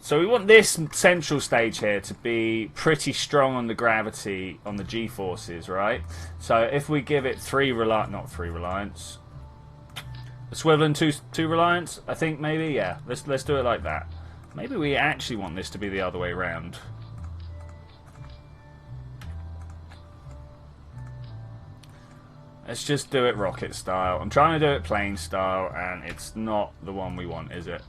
So we want this central stage here to be pretty strong on the gravity, on the G-forces, right? So if we give it 3 reliance, not 3 reliance, equivalent 2 reliance, I think maybe, yeah. Let's do it like that. Maybe we actually want this to be the other way around. Let's just do it rocket style. I'm trying to do it plane style, and it's not the one we want, is it?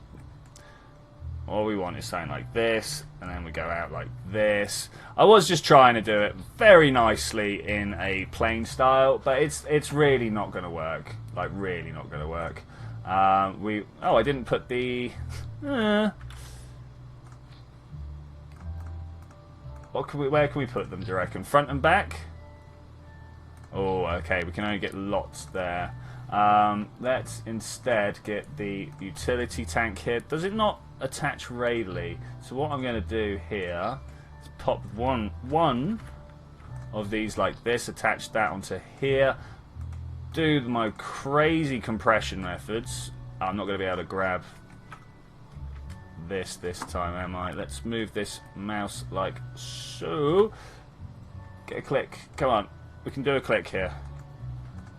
All we want is something like this, and then we go out like this. I was just trying to do it very nicely in a plane style, but it's really not going to work. Like, really not going to work. Oh, I didn't put the... Where can we put them, do you reckon? Front and back? Oh, okay, we can only get lots there. Let's instead get the utility tank here. Does it not attach radially? So what I'm going to do here is pop one of these like this, attach that onto here, do my crazy compression methods. I'm not going to be able to grab this time, am I? Let's move this mouse like so. Get a click. Come on. We can do a click here.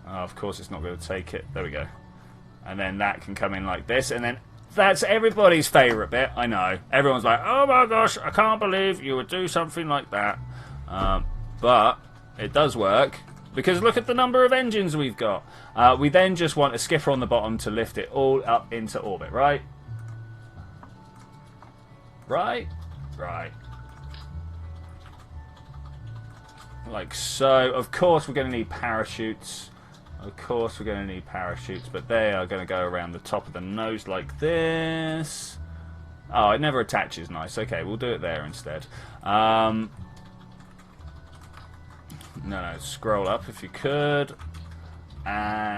Oh, of course it's not going to take it. There we go. And then that can come in like this. And then that's everybody's favourite bit. I know. Everyone's like, oh my gosh, I can't believe you would do something like that. But it does work. Because look at the number of engines we've got. We then just want a skipper on the bottom to lift it all up into orbit, right? Right? Right. Like so. Of course we're going to need parachutes. Of course we're going to need parachutes, but they are going to go around the top of the nose like this. Oh, it never attaches. Nice. Okay, we'll do it there instead. No, scroll up if you could. And...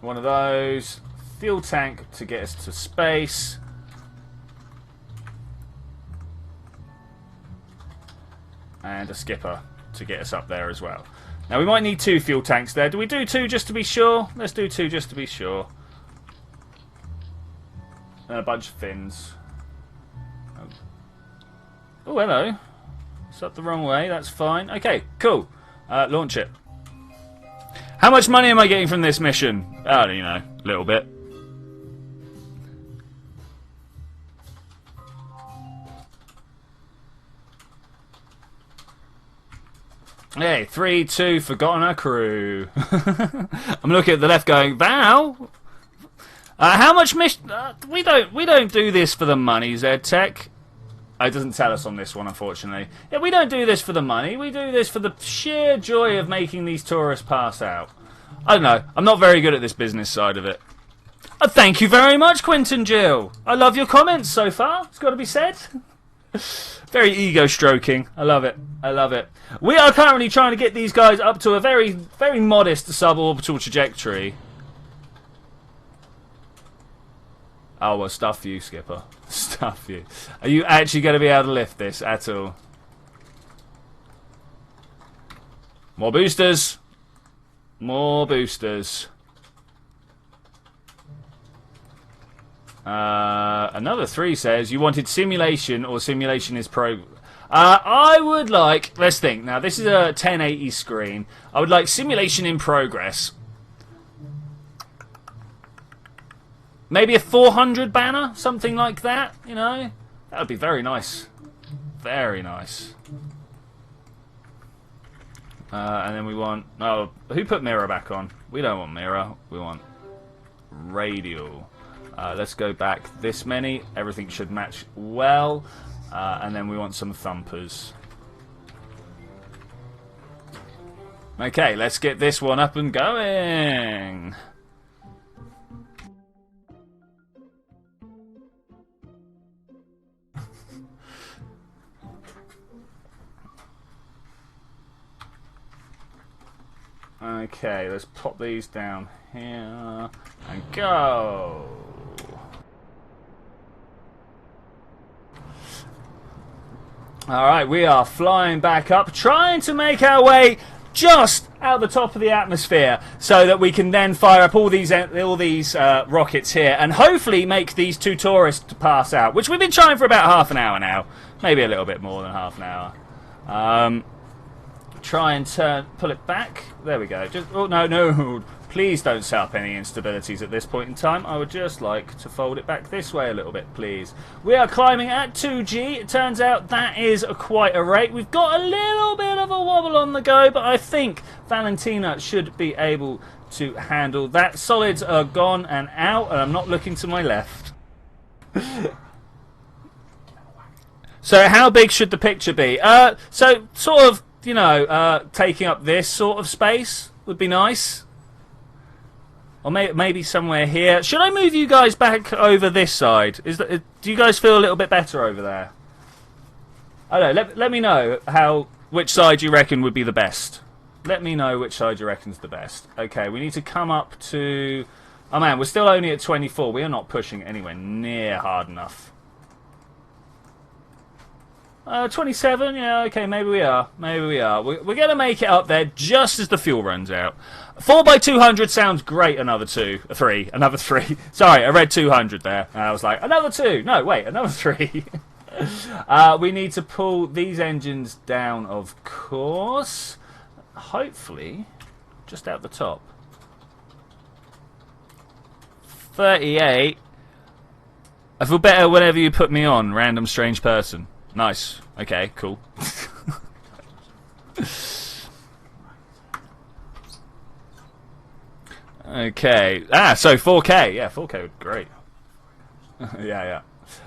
one of those. Fuel tank to get us to space. And a skipper to get us up there as well. Now we might need 2 fuel tanks there. Do we do 2 just to be sure? Let's do 2 just to be sure. And a bunch of fins. Oh, hello. It's up the wrong way. That's fine. Okay, cool. Launch it. How much money am I getting from this mission? Oh, you know, a little bit. Hey, 3, 2, forgotten our crew. I'm looking at the left going, Val? How much mission? We don't do this for the money, ZTech. It doesn't tell us on this one, unfortunately. Yeah, we don't do this for the money. We do this for the sheer joy of making these tourists pass out. I don't know. I'm not very good at this business side of it. Thank you very much, Quinton Jill. I love your comments so far. It's got to be said. Very ego-stroking. I love it. I love it. We are currently trying to get these guys up to a very, very modest suborbital trajectory. Oh, well, stuff you, Skipper. Stuff you. Are you actually going to be able to lift this at all? More boosters. More boosters. Another 3 says you wanted simulation or simulation is I would like, let's think. Now, this is a 1080 screen. I would like simulation in progress. Maybe a 400 banner, something like that, you know? That would be very nice. Very nice. And then we want... oh, who put mirror back on? We don't want mirror. We want radial. Let's go back this many. Everything should match well. And then we want some thumpers. Okay, let's get this one up and going. Okay, let's pop these down here and go. Alright, we are flying back up, trying to make our way just out the top of the atmosphere so that we can then fire up all these rockets here and hopefully make these 2 tourists pass out, which we've been trying for about half an hour now. Maybe a little bit more than half an hour. Try and pull it back. There we go. Oh, no. Please don't set up any instabilities at this point in time. I would just like to fold it back this way a little bit, please. We are climbing at 2G. It turns out that is quite a rate. We've got a little bit of a wobble on the go, but I think Valentina should be able to handle that. Solids are gone and out, and I'm not looking to my left. So how big should the picture be? So sort of, you know, taking up this sort of space would be nice. Or maybe somewhere here. Should I move you guys back over this side? Do you guys feel a little bit better over there? I don't know. Let me know which side you reckon would be the best. Let me know which side you reckon's the best. Okay, we need to come up to... oh man, we're still only at 24. We are not pushing anywhere near hard enough. 27, yeah, okay, maybe we are. Maybe we are. We're going to make it up there just as the fuel runs out. 4x200 sounds great, another 3. Sorry, I read 200 there. And I was like, another 2. No, wait, another 3. We need to pull these engines down, of course. Hopefully, just out the top. 38. I feel better whenever you put me on, random strange person. Nice. Okay, cool. Okay. So 4K. Yeah, 4K would be great. Yeah.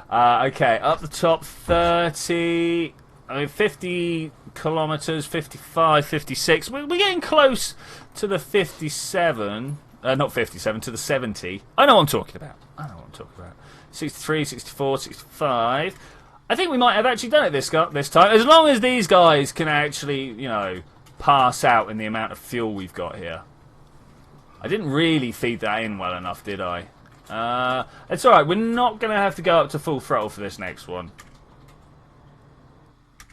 Okay, up the top, 30... I mean, 50 kilometers, 55, 56. We're getting close to the 57. not 57, to the 70. I know what I'm talking about. 63, 64, 65. I think we might have actually done it this time. As long as these guys can actually, you know, pass out in the amount of fuel we've got here. I didn't really feed that in well enough, did I? It's alright. We're not going to have to go up to full throttle for this next one.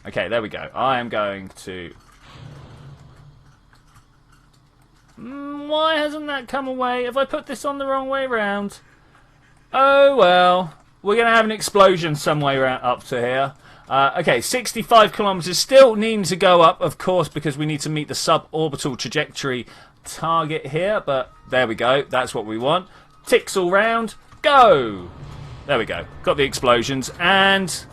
Okay, there we go. I am going to... why hasn't that come away? Have I put this on the wrong way round? Oh, well. We're going to have an explosion some way up to here. Okay, 65 kilometers. Still needing to go up, of course, because we need to meet the suborbital trajectory target here. But there we go. That's what we want. Ticks all round. Go! There we go. Got the explosions. And...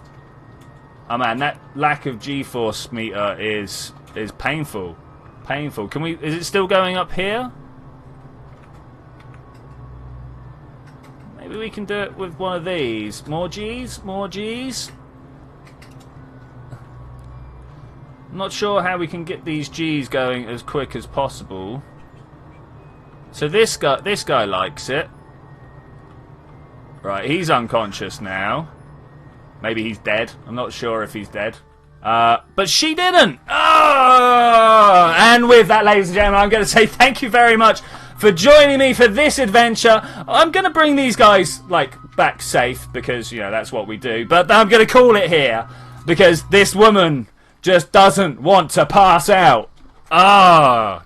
oh, man, that lack of G-force meter is painful. Painful. Can we... is it still going up here? Maybe we can do it with one of these. More G's? More G's? I'm not sure how we can get these G's going as quick as possible. So this guy likes it. Right, he's unconscious now. Maybe he's dead. I'm not sure if he's dead. But she didn't! Oh! And with that, ladies and gentlemen, I'm going to say thank you very much for joining me for this adventure. I'm going to bring these guys, like, back safe because, you know, that's what we do. But I'm going to call it here because this woman just doesn't want to pass out.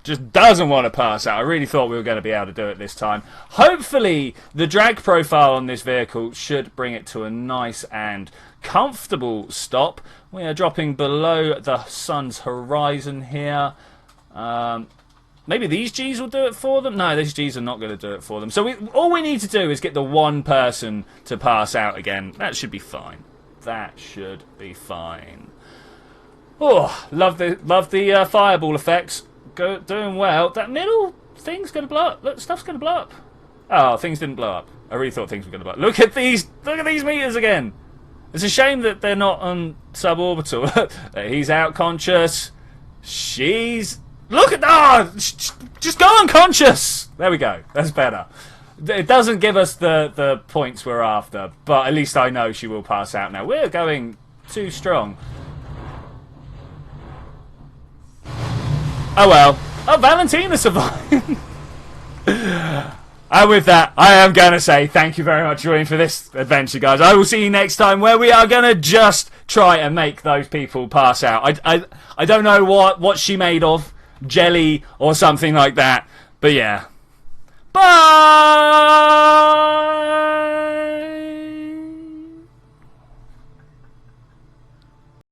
Just doesn't want to pass out. I really thought we were going to be able to do it this time. Hopefully, the drag profile on this vehicle should bring it to a nice and comfortable stop. We are dropping below the sun's horizon here. Maybe these G's will do it for them? No, these G's are not going to do it for them. So all we need to do is get the one person to pass out again. That should be fine. That should be fine. Oh, love the fireball effects. Doing well. That middle thing's going to blow up. Look, stuff's going to blow up. Oh, things didn't blow up. I really thought things were going to blow up. Look at these meters again. It's a shame that they're not on suborbital. He's out conscious. She's... look at... just go unconscious. There we go. That's better. It doesn't give us the points we're after, but at least I know she will pass out now. We're going too strong. Oh well. Oh, Valentina survived. And with that, I am going to say thank you very much for joining for this adventure, guys. I will see you next time where we are going to just try and make those people pass out. I don't know what she made of. Jelly or something like that. But yeah. Bye!